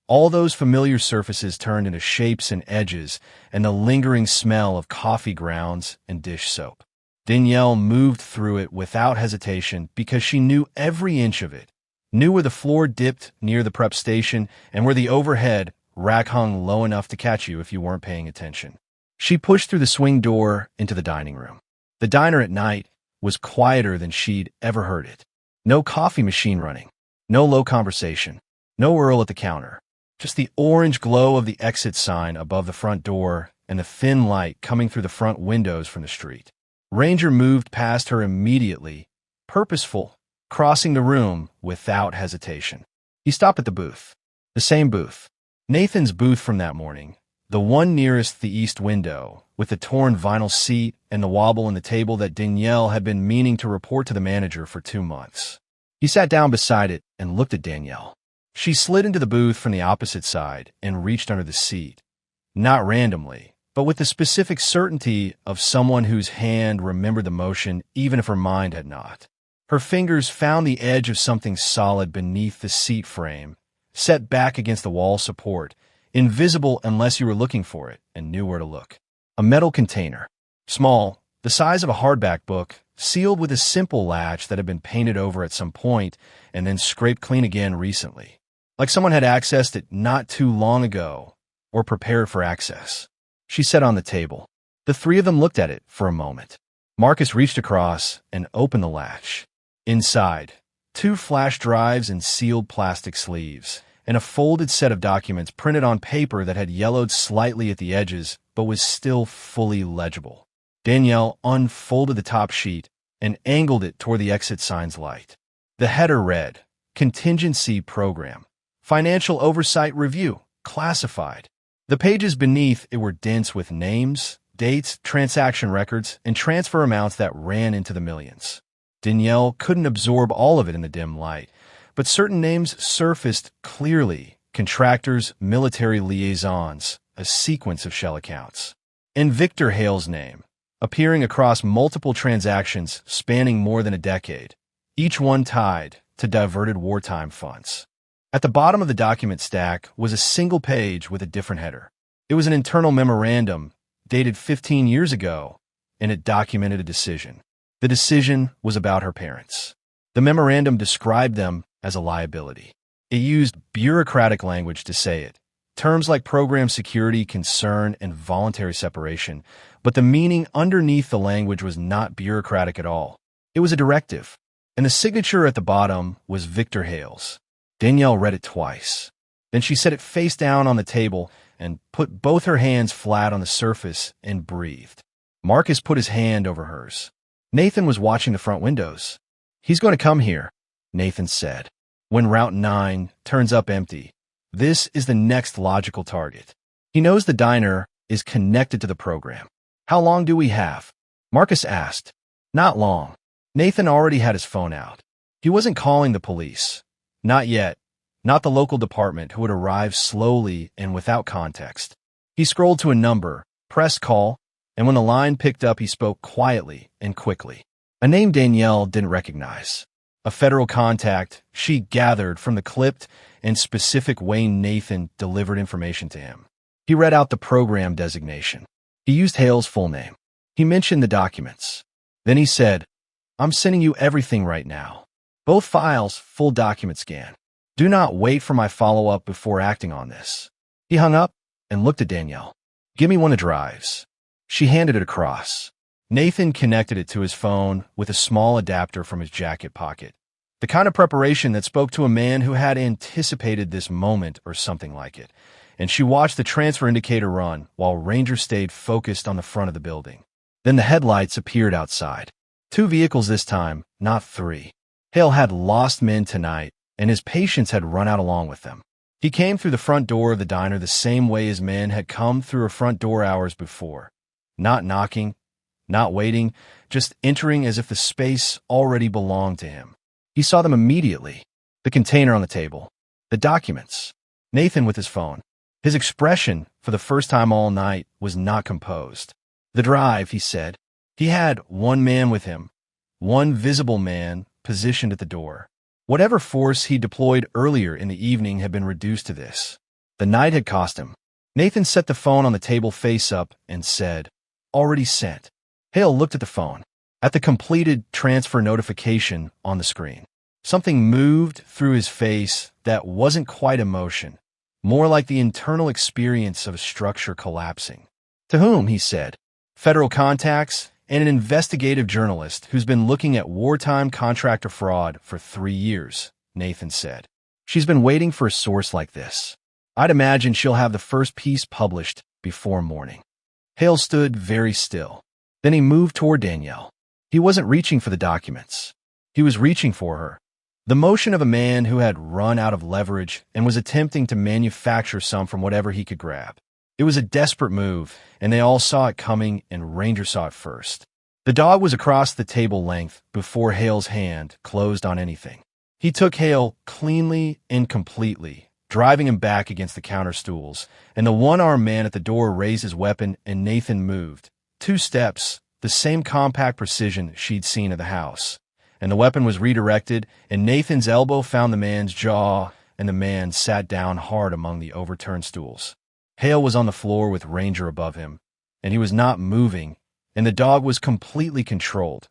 All those familiar surfaces turned into shapes and edges, and the lingering smell of coffee grounds and dish soap. Danielle moved through it without hesitation because she knew every inch of it, knew where the floor dipped near the prep station and where the overhead rack hung low enough to catch you if you weren't paying attention. She pushed through the swing door into the dining room. The diner at night was quieter than she'd ever heard it. No coffee machine running, no low conversation, no Earl at the counter. Just the orange glow of the exit sign above the front door and the thin light coming through the front windows from the street. Ranger moved past her immediately, purposeful, crossing the room without hesitation. He stopped at the booth. The same booth. Nathan's booth from that morning. The one nearest the east window, with the torn vinyl seat and the wobble in the table that Danielle had been meaning to report to the manager for 2 months. He sat down beside it and looked at Danielle. She slid into the booth from the opposite side and reached under the seat. Not randomly, but with the specific certainty of someone whose hand remembered the motion even if her mind had not. Her fingers found the edge of something solid beneath the seat frame, set back against the wall support, invisible unless you were looking for it and knew where to look. A metal container. Small, the size of a hardback book, sealed with a simple latch that had been painted over at some point and then scraped clean again recently. Like someone had accessed it not too long ago, or prepared for access. She sat on the table. The three of them looked at it for a moment. Marcus reached across and opened the latch. Inside, 2 flash drives in sealed plastic sleeves, and a folded set of documents printed on paper that had yellowed slightly at the edges but was still fully legible. Danielle unfolded the top sheet and angled it toward the exit sign's light. The header read, Contingency Program, Financial Oversight Review, Classified. The pages beneath it were dense with names, dates, transaction records, and transfer amounts that ran into the millions. Danielle couldn't absorb all of it in the dim light, but certain names surfaced clearly: contractors, military liaisons, a sequence of shell accounts. And Victor Hale's name, appearing across multiple transactions spanning more than a decade, each one tied to diverted wartime funds. At the bottom of the document stack was a single page with a different header. It was an internal memorandum dated 15 years ago, and it documented a decision. The decision was about her parents. The memorandum described them as a liability. It used bureaucratic language to say it, terms like program security, concern, and voluntary separation, but the meaning underneath the language was not bureaucratic at all. It was a directive, and the signature at the bottom was Victor Hale's. Danielle read it twice. Then she set it face down on the table and put both her hands flat on the surface and breathed. Marcus put his hand over hers. Nathan was watching the front windows. "He's going to come here," Nathan said. "When Route 9 turns up empty, this is the next logical target. He knows the diner is connected to the program." "How long do we have?" Marcus asked. "Not long." Nathan already had his phone out. He wasn't calling the police. Not yet. Not the local department, who would arrive slowly and without context. He scrolled to a number, pressed call, and when the line picked up, he spoke quietly and quickly. A name Danielle didn't recognize. A federal contact she gathered from the clipped and specific way Nathan delivered information to him. He read out the program designation. He used Hale's full name. He mentioned the documents. Then he said, "I'm sending you everything right now. Both files, full document scan. Do not wait for my follow-up before acting on this." He hung up and looked at Danielle. "Give me one of the drives." She handed it across. Nathan connected it to his phone with a small adapter from his jacket pocket. The kind of preparation that spoke to a man who had anticipated this moment or something like it. And she watched the transfer indicator run while Ranger stayed focused on the front of the building. Then the headlights appeared outside. 2 vehicles this time, not 3. Hale had lost men tonight, and his patience had run out along with them. He came through the front door of the diner the same way his men had come through a front door hours before. Not knocking, not waiting, just entering as if the space already belonged to him. He saw them immediately. The container on the table. The documents. Nathan with his phone. His expression, for the first time all night, was not composed. "The drive," he said. He had one man with him. One visible man positioned at the door. Whatever force he deployed earlier in the evening had been reduced to this. The night had cost him. Nathan set the phone on the table face up and said, "Already sent." Hale looked at the phone, at the completed transfer notification on the screen. Something moved through his face that wasn't quite emotion, more like the internal experience of a structure collapsing. "To whom?" he said. "Federal contacts and an investigative journalist who's been looking at wartime contractor fraud for 3 years," Nathan said. "She's been waiting for a source like this. I'd imagine she'll have the first piece published before morning." Hale stood very still. Then he moved toward Danielle. He wasn't reaching for the documents. He was reaching for her. The motion of a man who had run out of leverage and was attempting to manufacture some from whatever he could grab. It was a desperate move, and they all saw it coming, and Ranger saw it first. The dog was across the table length before Hale's hand closed on anything. He took Hale cleanly and completely, driving him back against the counter stools, and the one-armed man at the door raised his weapon, and Nathan moved. 2 steps, the same compact precision she'd seen at the house. And the weapon was redirected, and Nathan's elbow found the man's jaw, and the man sat down hard among the overturned stools. Hale was on the floor with Ranger above him, and he was not moving, and the dog was completely controlled.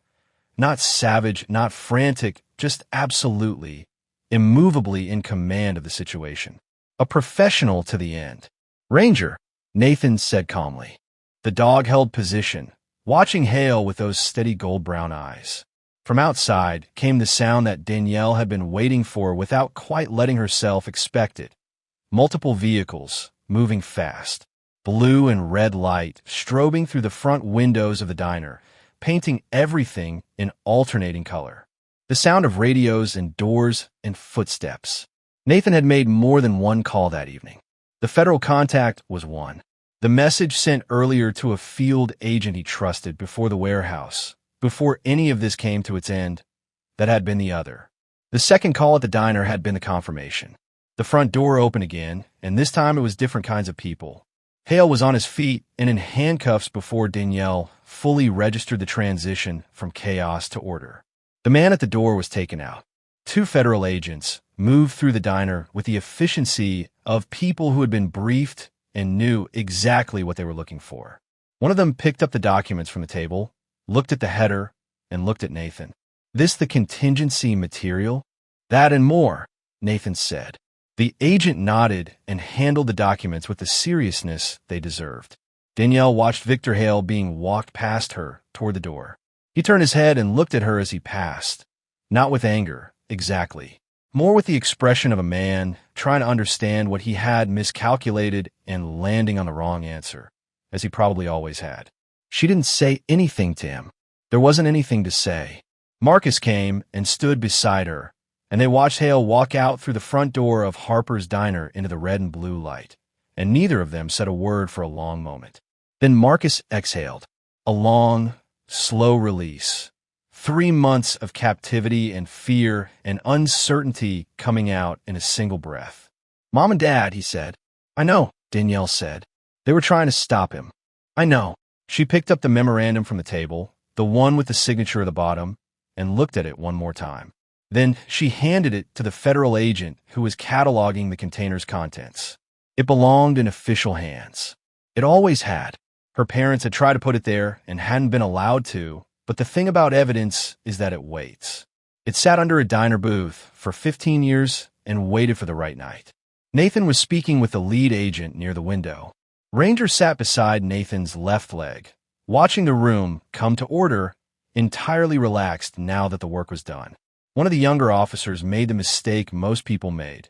Not savage, not frantic, just absolutely, immovably in command of the situation. A professional to the end. "Ranger," Nathan said calmly. The dog held position, watching Hale with those steady gold-brown eyes. From outside came the sound that Danielle had been waiting for without quite letting herself expect it. Multiple vehicles, moving fast. Blue and red light strobing through the front windows of the diner, painting everything in alternating color. The sound of radios and doors and footsteps. Nathan had made more than one call that evening. The federal contact was one. The message sent earlier to a field agent he trusted before the warehouse, before any of this came to its end, that had been the other. The second call at the diner had been the confirmation. The front door opened again, and this time it was different kinds of people. Hale was on his feet and in handcuffs before Danielle fully registered the transition from chaos to order. The man at the door was taken out. 2 federal agents moved through the diner with the efficiency of people who had been briefed and knew exactly what they were looking for. One of them picked up the documents from the table, looked at the header, and looked at Nathan. "This the contingency material?" "That and more," Nathan said. The agent nodded and handled the documents with the seriousness they deserved. Danielle watched Victor Hale being walked past her toward the door. He turned his head and looked at her as he passed. Not with anger, exactly. More with the expression of a man trying to understand what he had miscalculated and landing on the wrong answer, as he probably always had. She didn't say anything to him. There wasn't anything to say. Marcus came and stood beside her, and they watched Hale walk out through the front door of Harper's diner into the red and blue light, and neither of them said a word for a long moment. Then Marcus exhaled, a long, slow release. 3 months of captivity and fear and uncertainty coming out in a single breath. "Mom and Dad," he said. "I know," Danielle said. "They were trying to stop him." "I know." She picked up the memorandum from the table, the one with the signature at the bottom, and looked at it one more time. Then she handed it to the federal agent who was cataloging the container's contents. It belonged in official hands. It always had. Her parents had tried to put it there and hadn't been allowed to, but the thing about evidence is that it waits. It sat under a diner booth for 15 years and waited for the right night. Nathan was speaking with the lead agent near the window. Ranger sat beside Nathan's left leg, watching the room come to order, entirely relaxed now that the work was done. One of the younger officers made the mistake most people made,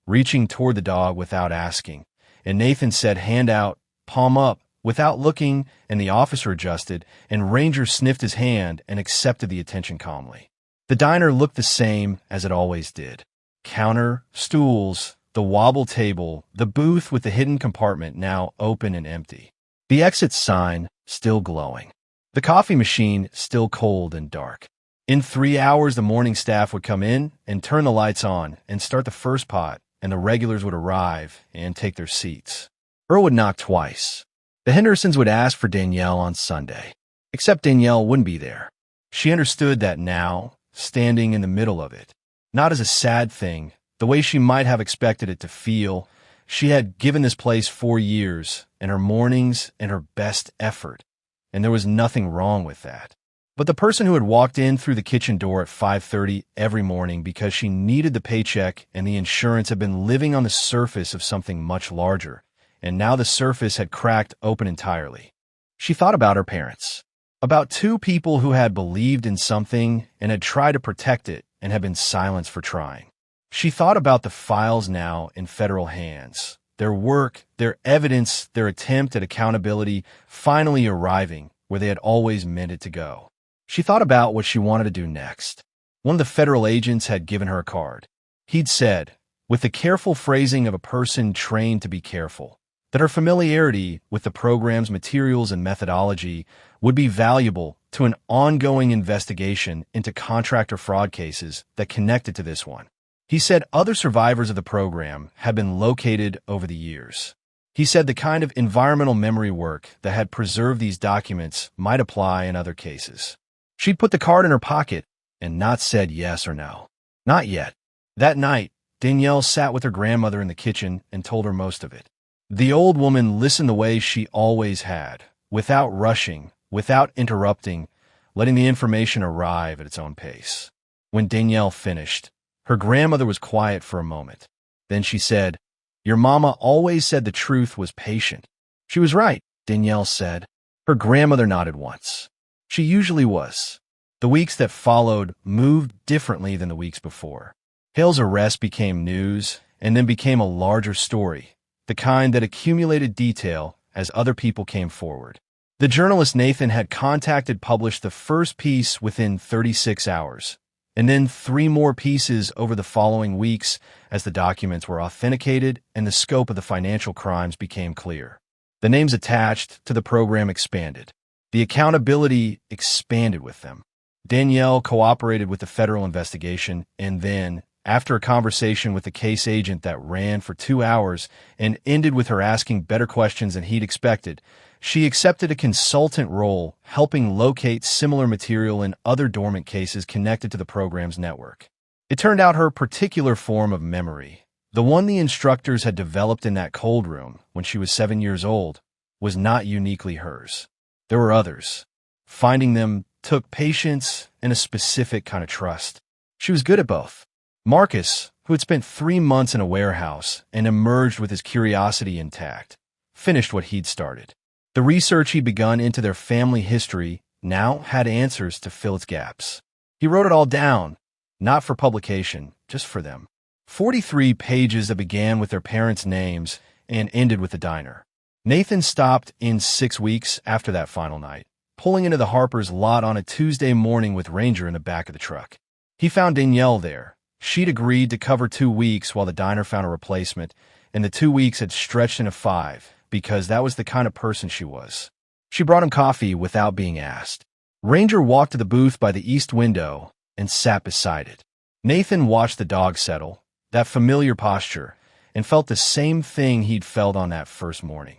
reaching toward the dog without asking, and Nathan said, "Hand out, palm up," without looking, and the officer adjusted, and Ranger sniffed his hand and accepted the attention calmly. The diner looked the same as it always did. Counter, stools, the wobble table, the booth with the hidden compartment now open and empty. The exit sign still glowing. The coffee machine still cold and dark. In 3 hours, the morning staff would come in and turn the lights on and start the first pot, and the regulars would arrive and take their seats. Earl would knock twice. The Hendersons would ask for Danielle on Sunday, except Danielle wouldn't be there. She understood that now, standing in the middle of it, not as a sad thing, the way she might have expected it to feel. She had given this place 4 years, and her mornings and her best effort, and there was nothing wrong with that. But the person who had walked in through the kitchen door at 5:30 every morning because she needed the paycheck and the insurance had been living on the surface of something much larger, and now the surface had cracked open entirely. She thought about her parents, about 2 people who had believed in something and had tried to protect it and had been silenced for trying. She thought about the files now in federal hands, their work, their evidence, their attempt at accountability finally arriving where they had always meant it to go. She thought about what she wanted to do next. One of the federal agents had given her a card. He'd said, with the careful phrasing of a person trained to be careful, that her familiarity with the program's materials and methodology would be valuable to an ongoing investigation into contractor fraud cases that connected to this one. He said other survivors of the program had been located over the years. He said the kind of environmental memory work that had preserved these documents might apply in other cases. She'd put the card in her pocket and not said yes or no. Not yet. That night, Danielle sat with her grandmother in the kitchen and told her most of it. The old woman listened the way she always had, without rushing, without interrupting, letting the information arrive at its own pace. When Danielle finished, her grandmother was quiet for a moment. Then she said, "Your mama always said the truth was patient." She was right, Danielle said. Her grandmother nodded once. She usually was. The weeks that followed moved differently than the weeks before. Hale's arrest became news and then became a larger story, the kind that accumulated detail as other people came forward. The journalist Nathan had published the first piece within 36 hours, and then 3 more pieces over the following weeks as the documents were authenticated and the scope of the financial crimes became clear. The names attached to the program expanded. The accountability expanded with them. Danielle cooperated with the federal investigation, and then, after a conversation with the case agent that ran for 2 hours and ended with her asking better questions than he'd expected, she accepted a consultant role helping locate similar material in other dormant cases connected to the program's network. It turned out her particular form of memory, the one the instructors had developed in that cold room when she was 7 years old, was not uniquely hers. There were others. Finding them took patience and a specific kind of trust. She was good at both. Marcus, who had spent 3 months in a warehouse and emerged with his curiosity intact, finished what he'd started. The research he'd begun into their family history now had answers to fill its gaps. He wrote it all down, not for publication, just for them. 43 pages that began with their parents' names and ended with the diner. Nathan stopped in 6 weeks after that final night, pulling into the Harper's lot on a Tuesday morning with Ranger in the back of the truck. He found Danielle there. She'd agreed to cover 2 weeks while the diner found a replacement, and the 2 weeks had stretched into 5 because that was the kind of person she was. She brought him coffee without being asked. Ranger walked to the booth by the east window and sat beside it. Nathan watched the dog settle, that familiar posture, and felt the same thing he'd felt on that first morning.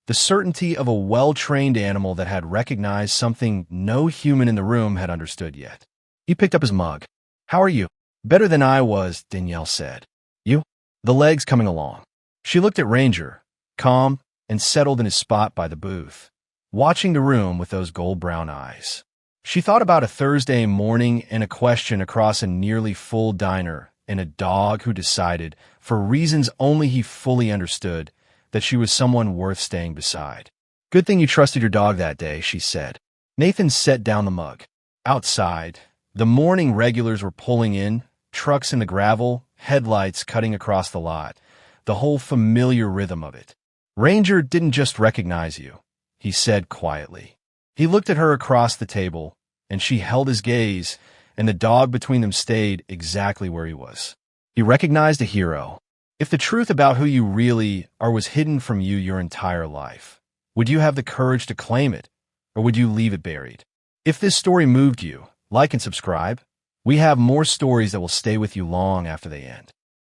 The certainty of a well-trained animal that had recognized something no human in the room had understood yet. He picked up his mug. "How are you?" "Better than I was," Danielle said. "You?" "The leg's coming along." She looked at Ranger, calm and settled in his spot by the booth, watching the room with those gold-brown eyes. She thought about a Thursday morning and a question across a nearly full diner and a dog who decided, for reasons only he fully understood, that she was someone worth staying beside. "Good thing you trusted your dog that day," she said. Nathan set down the mug. Outside, the morning regulars were pulling in, trucks in the gravel, headlights cutting across the lot, the whole familiar rhythm of it. "Ranger didn't just recognize you," he said quietly. He looked at her across the table, and she held his gaze, and the dog between them stayed exactly where he was. He recognized a hero. If the truth about who you really are was hidden from you your entire life, would you have the courage to claim it, or would you leave it buried? If this story moved you, like and subscribe. We have more stories that will stay with you long after they end.